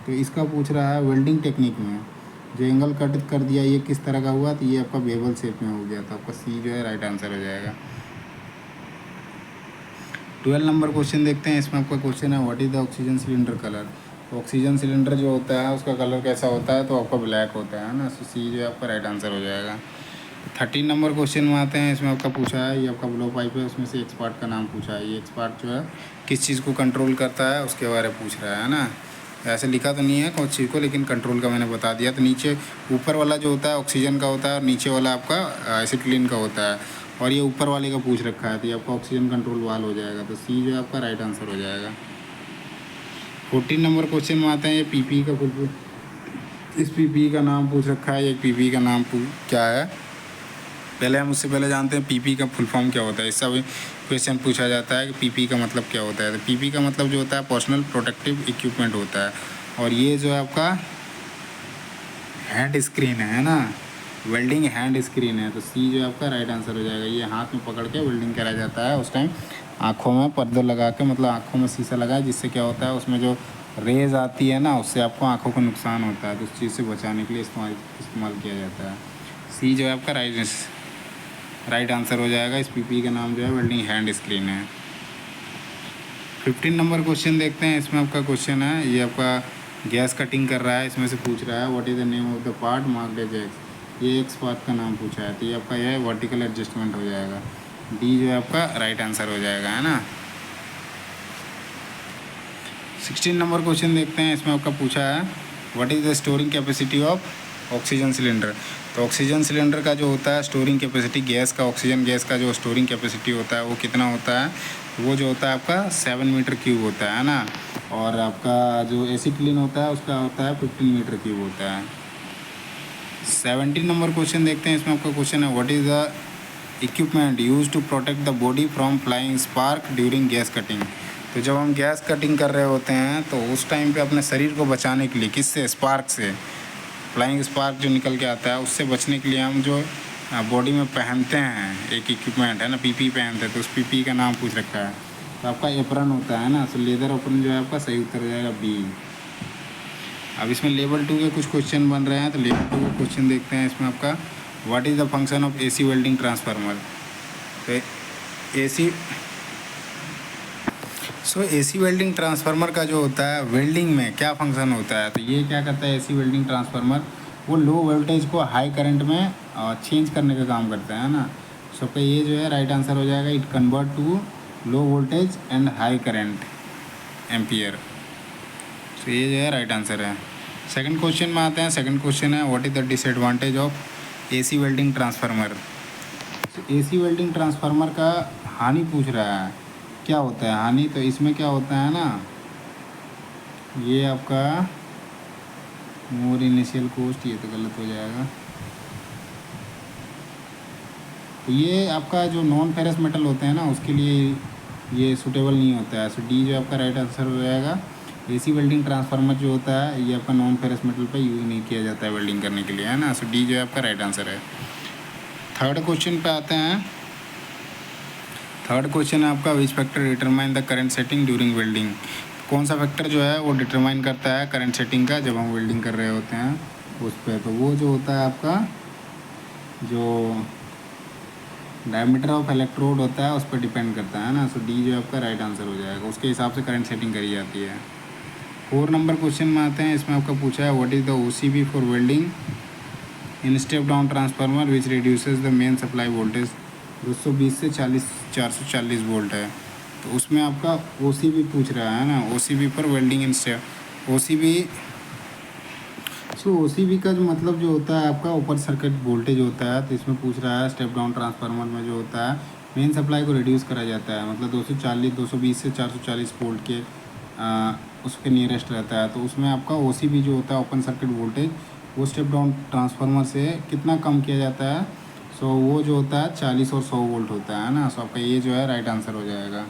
A: तो इसका पूछ रहा है वेल्डिंग टेक्निक में जो एंगल कट कर दिया ये किस तरह का हुआ, तो ये आपका बेवल शेप में हो गया। तो आपका सी जो है राइट आंसर हो जाएगा। 12 नंबर क्वेश्चन देखते हैं। इसमें आपका क्वेश्चन है what is the oxygen cylinder colour. तो ऑक्सीजन सिलेंडर जो होता है उसका कलर कैसा होता है, तो आपका ब्लैक होता है ना। तो सी जो है आपका राइट आंसर हो जाएगा। 13 नंबर क्वेश्चन में आते हैं। इसमें आपका पूछा है ये आपका ब्लो पाइप है, उसमें से एक्स पार्ट का नाम पूछा है। ये एक्स पार्ट जो है किस चीज़ को कंट्रोल करता है उसके बारे में पूछ रहा है ना। ऐसे लिखा तो नहीं है कौन चीज़ को, लेकिन कंट्रोल का मैंने बता दिया। तो नीचे ऊपर वाला जो होता है ऑक्सीजन का होता है और नीचे वाला आपका एसिटिलीन का होता है, और ये ऊपर वाले का पूछ रखा है, तो ये आपका ऑक्सीजन कंट्रोल वाल हो जाएगा। तो सी जो है आपका राइट आंसर हो जाएगा। 14 नंबर क्वेश्चन में आते हैं। ये पीपी का फुल, इस पीपी का नाम पूछ रखा है। ये पीपी का नाम क्या है, पहले हम उससे पहले जानते हैं पीपी का फुल फॉर्म क्या होता है। इससे भी क्वेश्चन पूछा जाता है कि पीपी का मतलब क्या होता है। तो पीपी का मतलब जो होता है पर्सनल प्रोटेक्टिव इक्विपमेंट होता है, और ये जो है आपका हैंड स्क्रीन है ना, वेल्डिंग हैंड स्क्रीन है। तो सी जो है आपका राइट आंसर हो जाएगा। ये हाथ में पकड़ के वेल्डिंग करा जाता है, उस टाइम आँखों में पर्दा लगा के, मतलब आँखों में शीशा लगा है, जिससे क्या होता है उसमें जो रेज आती है ना, उससे आपको आँखों को नुकसान होता है। तो उस चीज़ से बचाने के लिए इस्तेमाल किया जाता है। सी जो है आपका राइट आंसर हो जाएगा। इस पीपी का नाम जो है वेल्डिंग हैंड स्क्रीन है। 15 नंबर क्वेश्चन देखते हैं। इसमें आपका क्वेश्चन है ये आपका गैस कटिंग कर रहा है, इसमें से पूछ रहा है what is the name of the part marked as X. ये एक्स पार्ट का नाम पूछा है, तो ये आपका यह वर्टिकल एडजस्टमेंट हो जाएगा। डी जो है आपका राइट आंसर हो जाएगा, है ना। 16 नंबर क्वेश्चन देखते हैं। इसमें आपका पूछा है what is the storing capacity of oxygen cylinder. तो ऑक्सीजन सिलेंडर का जो होता है स्टोरिंग कैपेसिटी, गैस का, ऑक्सीजन गैस का जो स्टोरिंग कैपेसिटी होता है वो कितना होता है, वो जो होता है आपका 7 मीटर क्यूब होता है ना। और आपका जो एसिटिलीन होता है उसका होता है 15 मीटर क्यूब होता है। 17 नंबर क्वेश्चन देखते हैं। इसमें आपका क्वेश्चन है what is the equipment use to protect the body from flying spark during gas cutting. तो जब हम गैस कटिंग कर रहे होते हैं तो उस टाइम पे अपने शरीर को बचाने के लिए, किससे, स्पार्क से, फ्लाइंग स्पार्क जो निकल के आता है उससे बचने के लिए हम जो बॉडी में पहनते हैं एक इक्विपमेंट है ना, पीपी पहनते हैं। तो उस पीपी का नाम पूछ रखा है, तो आपका एप्रन होता है ना। तो लेदर एप्रन जो है आपका सही उत्तर हो जाएगा बी। अब इसमें लेवल 2 के कुछ क्वेश्चन बन रहे हैं, तो लेवल 2 के क्वेश्चन देखते हैं। इसमें आपका what is the function of AC welding transformer. तो एसी वेल्डिंग ट्रांसफार्मर का जो होता है वेल्डिंग में क्या फंक्शन होता है, तो ये क्या करता है एसी वेल्डिंग ट्रांसफार्मर, वो लो वोल्टेज को हाई करंट में चेंज करने का काम करता है ना। सो पे ये जो है राइट आंसर हो जाएगा। It convert to low voltage and high current ampere. तो ये जो है राइट आंसर है। सेकंड क्वेश्चन में आते हैं। सेकंड क्वेश्चन है what is the disadvantage of AC welding transformer. AC welding transformer का हानि पूछ रहा है, क्या होता है हानि। तो इसमें क्या होता है ना, ये आपका मोर इनिशियल कॉस्ट, ये तो गलत हो जाएगा। तो ये आपका जो नॉन फेरस मेटल होते हैं ना उसके लिए ये सूटेबल नहीं होता है। सो डी जो आपका राइट आंसर हो जाएगा। एसी वेल्डिंग ट्रांसफार्मर जो होता है ये आपका नॉन फेरस मेटल पे यूज़ नहीं किया जाता है वेल्डिंग करने के लिए, है ना। सो डी जो है आपका राइट आंसर है। थर्ड क्वेश्चन पे आते हैं। थर्ड क्वेश्चन है आपका which factor determine the current setting during welding. कौन सा फैक्टर जो है वो डिटरमाइन करता है करंट सेटिंग का जब हम वेल्डिंग कर रहे होते हैं उस पर। तो वो जो होता है आपका जो डायमीटर ऑफ इलेक्ट्रोड होता है उस पर डिपेंड करता है ना। सो डी जो आपका राइट आंसर हो जाएगा, उसके हिसाब से करंट सेटिंग करी जाती है। 4 नंबर क्वेश्चन में आते हैं। इसमें आपका पूछा है what is the OCB for welding in step down transformer which reduces the main supply voltage. 220 से 440 वोल्ट है। तो उसमें आपका OCB पूछ रहा है ना, OCB पर वेल्डिंग इंस्टेट OCB। OCB का जो मतलब जो होता है आपका ओपन सर्किट वोल्टेज होता है। तो इसमें पूछ रहा है स्टेप डाउन ट्रांसफार्मर में जो होता है मेन सप्लाई को रिड्यूस करा जाता है, मतलब 220 से 440 वोल्ट के उसके नियरेस्ट रहता है। तो उसमें आपका OCB जो होता है ओपन सर्किट वोल्टेज वो स्टेप डाउन ट्रांसफार्मर से कितना कम किया जाता है। वो जो होता है 40 और 100 वोल्ट होता है ना। आपका ये जो है राइट आंसर हो जाएगा।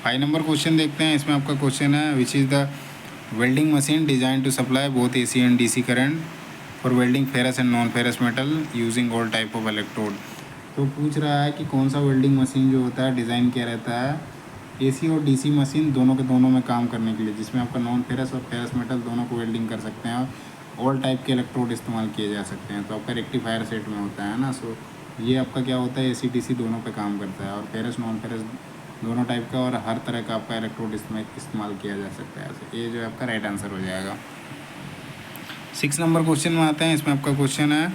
A: 5 नंबर क्वेश्चन देखते हैं। इसमें आपका क्वेश्चन है which is the welding machine design to supply both AC and DC current for welding ferrous and non ferrous metal using all type of electrode. तो पूछ रहा है कि कौन सा वेल्डिंग मशीन जो होता है डिज़ाइन किया रहता है AC और DC मशीन दोनों के दोनों में काम करने के लिए, जिसमें आपका नॉन फेरस और फेरस मेटल दोनों को वेल्डिंग कर सकते हैं और ऑल टाइप के इलेक्ट्रोड इस्तेमाल किए जा सकते हैं। तो आपका रेक्टिफायर सेट में होता है ना। ये आपका क्या होता है AC DC दोनों पे काम करता है और फेरस नॉन फेरस दोनों टाइप का और हर तरह का आपका इलेक्ट्रोड इसमें इस्तेमाल किया जा सकता है। तो ये जो है आपका राइट आंसर हो जाएगा। 6 नंबर क्वेश्चन में आते हैं। इसमें आपका क्वेश्चन है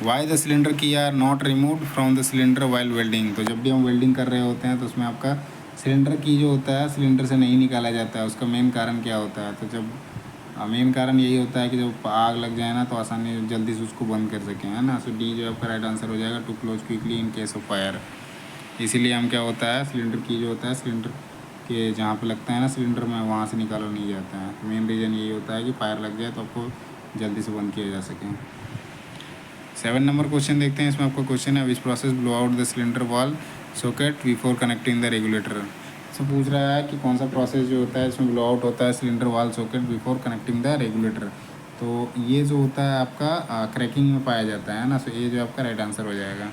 A: why the cylinder key are not removed from the cylinder while welding. तो जब भी हम वेल्डिंग कर रहे होते हैं तो उसमें आपका सिलेंडर की जो होता है सिलेंडर से नहीं निकाला जाता है। उसका मेन कारण क्या होता है? तो जब मेन कारण यही होता है कि जब आग लग जाए ना तो आसानी जल्दी से उसको बंद कर सकें, है ना। D जो आपका राइट आंसर हो जाएगा, to close quickly in case of fire. इसीलिए हम क्या होता है सिलेंडर की जो होता है सिलेंडर के जहाँ पे लगता है ना सिलेंडर में वहाँ से निकाला नहीं जाता है। तो मेन रीज़न यही होता है कि फायर लग जाए तो आपको जल्दी से बंद किया जा सके। 7 नंबर क्वेश्चन देखते हैं। इसमें आपका क्वेश्चन है which process blow out the cylinder wall socket before connecting the regulator. पूछ रहा है कि कौन सा प्रोसेस जो होता है इसमें ब्लो आउट होता है cylinder wall socket before connecting the regulator. तो ये जो होता है आपका क्रैकिंग में पाया जाता है ना। ये जो आपका राइट आंसर हो जाएगा।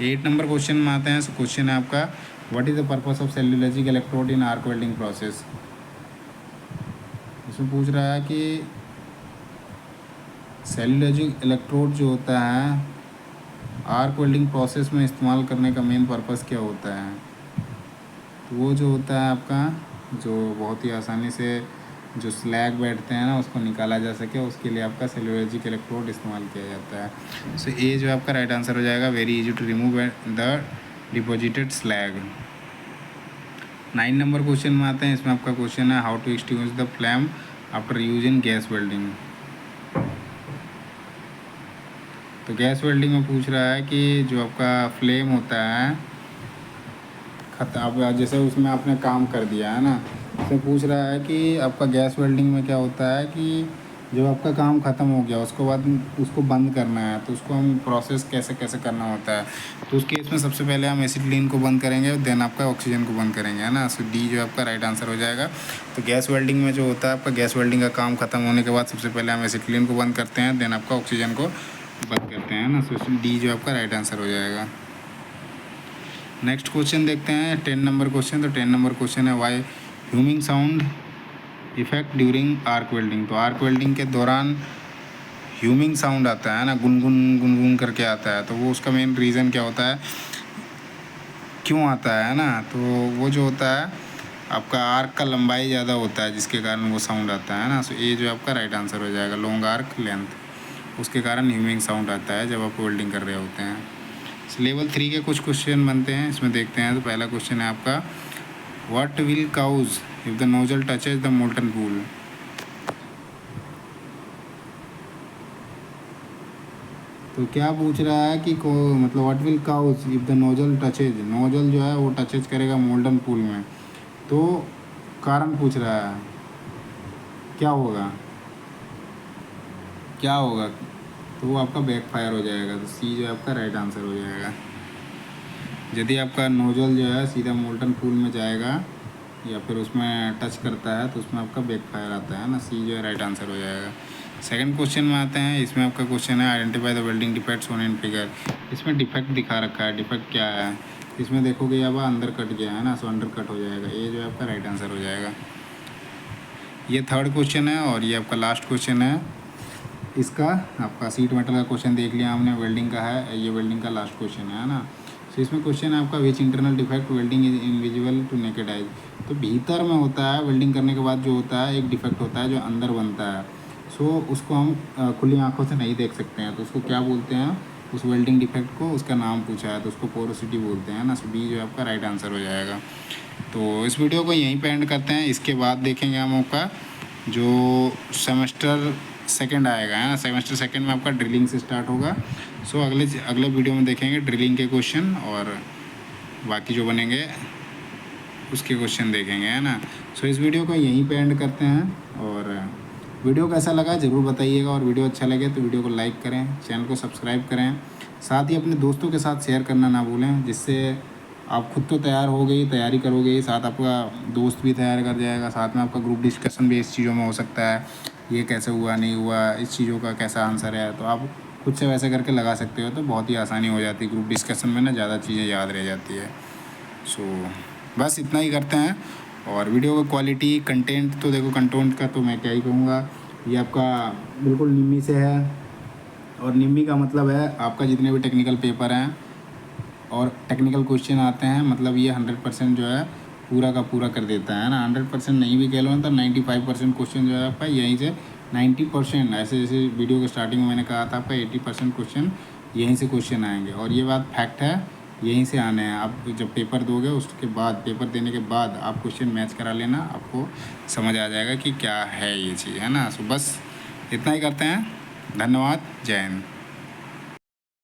A: 8 नंबर क्वेश्चन में आते हैं। क्वेश्चन है आपका what is the purpose of cellulosic electrode in arc welding process. इसमें पूछ रहा है कि सेल्यूलोजिक इलेक्ट्रोड जो होता है आर्क वेल्डिंग प्रोसेस में इस्तेमाल करने का मेन पर्पस क्या होता है। तो वो जो होता है आपका जो बहुत ही आसानी से जो स्लैग बैठते हैं ना उसको निकाला जा सके, उसके लिए आपका सेल्यूलोजिक इलेक्ट्रोड इस्तेमाल किया जाता है। ये जो आपका राइट आंसर हो जाएगा, very easy to remove the deposited slag. 9 number question में आते हैं। इसमें आपका क्वेश्चन है how to extinguish the flame after using gas welding. तो गैस वेल्डिंग में पूछ रहा है कि जो आपका फ्लेम होता है अब जैसे उसमें आपने काम कर दिया है ना, तो पूछ रहा है कि आपका गैस वेल्डिंग में क्या होता है कि जब आपका काम ख़त्म हो गया उसके बाद उसको बंद करना है। तो उसको हम प्रोसेस कैसे कैसे करना होता है। तो उस केस में सबसे पहले हम एसिटिलीन को बंद करेंगे और देन आपका ऑक्सीजन को बंद करेंगे, है ना। D जो आपका राइट आंसर हो जाएगा। तो गैस वेल्डिंग में जो होता है आपका गैस वेल्डिंग का काम ख़त्म होने के बाद सबसे पहले हम एसिटिलीन को बंद करते हैं, देन आपका ऑक्सीजन को बंद करते हैं ना। D जो आपका राइट आंसर हो जाएगा। नेक्स्ट क्वेश्चन देखते हैं 10 नंबर क्वेश्चन। तो 10 नंबर क्वेश्चन है why humming sound effect during arc welding. तो आर्क वेल्डिंग के दौरान ह्यूमिंग साउंड आता है ना, गुनगुन गुनगुन करके आता है। तो वो उसका मेन रीज़न क्या होता है, क्यों आता है ना। तो वो जो होता है आपका आर्क का लंबाई ज़्यादा होता है जिसके कारण वो साउंड आता है ना। ये जो आपका राइट आंसर हो जाएगा, लॉन्ग आर्क लेंथ, उसके कारण ह्यूमिंग साउंड आता है जब आप वेल्डिंग कर रहे होते हैं। लेवल 3 के कुछ क्वेश्चन बनते हैं, इसमें देखते हैं। तो पहला क्वेश्चन है आपका what will cause if the nozzle touches the molten pool. तो क्या पूछ रहा है कि मतलब what will cause if the nozzle touches, nozzle जो है वो टचेज करेगा मोल्टन पूल में, तो कारण पूछ रहा है क्या होगा, क्या होगा। तो वो आपका बैकफायर हो जाएगा। तो C जो आपका राइट आंसर हो जाएगा। यदि आपका नोजल जो है सीधा मोल्टन पूल में जाएगा या फिर उसमें टच करता है तो उसमें आपका बैकफायर आता है ना। C जो है राइट आंसर हो जाएगा। सेकंड क्वेश्चन में आते हैं। इसमें आपका क्वेश्चन है identify the welding defects on in figure. इसमें डिफेक्ट दिखा रखा है, डिफेक्ट क्या है इसमें देखोगे अब अंदर कट गया है ना, अंडर कट हो जाएगा। ये जो है आपका राइट आंसर हो जाएगा। ये थर्ड क्वेश्चन है और ये आपका लास्ट क्वेश्चन है। इसका आपका सीट मेटल का क्वेश्चन देख लिया हमने, वेल्डिंग का है, ये वेल्डिंग का लास्ट क्वेश्चन है ना। तो इसमें क्वेश्चन है आपका which internal defect welding is invisible to naked eyes. तो भीतर में होता है वेल्डिंग करने के बाद जो होता है एक डिफेक्ट होता है जो अंदर बनता है। उसको हम खुली आंखों से नहीं देख सकते हैं। तो उसको क्या बोलते हैं, उस वेल्डिंग डिफेक्ट को उसका नाम पूछा है तो उसको पोरोसिटी बोलते हैं ना। सो बी जो है आपका राइट आंसर हो जाएगा। तो इस वीडियो को यहीं पे एंड करते हैं। इसके बाद देखेंगे हम आपका जो सेमेस्टर सेकंड आएगा है ना। सेमेस्टर सेकंड में आपका ड्रिलिंग से स्टार्ट होगा। सो अगले वीडियो में देखेंगे ड्रिलिंग के क्वेश्चन और बाकी जो बनेंगे उसके क्वेश्चन देखेंगे है ना। सो इस वीडियो को यहीं पे एंड करते हैं और वीडियो कैसा लगा ज़रूर बताइएगा और वीडियो अच्छा लगे तो वीडियो को लाइक करें, चैनल को सब्सक्राइब करें, साथ ही अपने दोस्तों के साथ शेयर करना ना भूलें, जिससे आप खुद तो तैयार हो गई, तैयारी करोगे, साथ आपका दोस्त भी तैयार कर जाएगा, साथ में आपका ग्रुप डिस्कशन भी इस चीज़ों में हो सकता है, ये कैसे हुआ नहीं हुआ, इस चीज़ों का कैसा आंसर है, तो आप खुद से वैसे करके लगा सकते हो। तो बहुत ही आसानी हो जाती है ग्रुप डिस्कशन में ना, ज़्यादा चीज़ें याद रह जाती है। सो बस इतना ही करते हैं। और वीडियो का क्वालिटी कंटेंट तो देखो, कंटेंट का तो मैं क्या ही कहूँगा, ये आपका बिल्कुल निम्मी से है। और निम्मी का मतलब है आपका जितने भी टेक्निकल पेपर हैं और टेक्निकल क्वेश्चन आते हैं, मतलब ये 100% जो है पूरा का पूरा कर देता है ना। 100% नहीं भी कह लो तो 95% क्वेश्चन जो है आपका यहीं से 90%, ऐसे जैसे वीडियो के स्टार्टिंग में मैंने कहा था आपका 80% क्वेश्चन यहीं से क्वेश्चन आएंगे। और ये बात फैक्ट है, यहीं से आने हैं। आप जब पेपर दोगे उसके बाद, पेपर देने के बाद आप क्वेश्चन मैच करा लेना, आपको समझ आ जाएगा कि क्या है ये चीज़ है ना। सो बस इतना ही करते हैं। धन्यवाद। जय हिंद।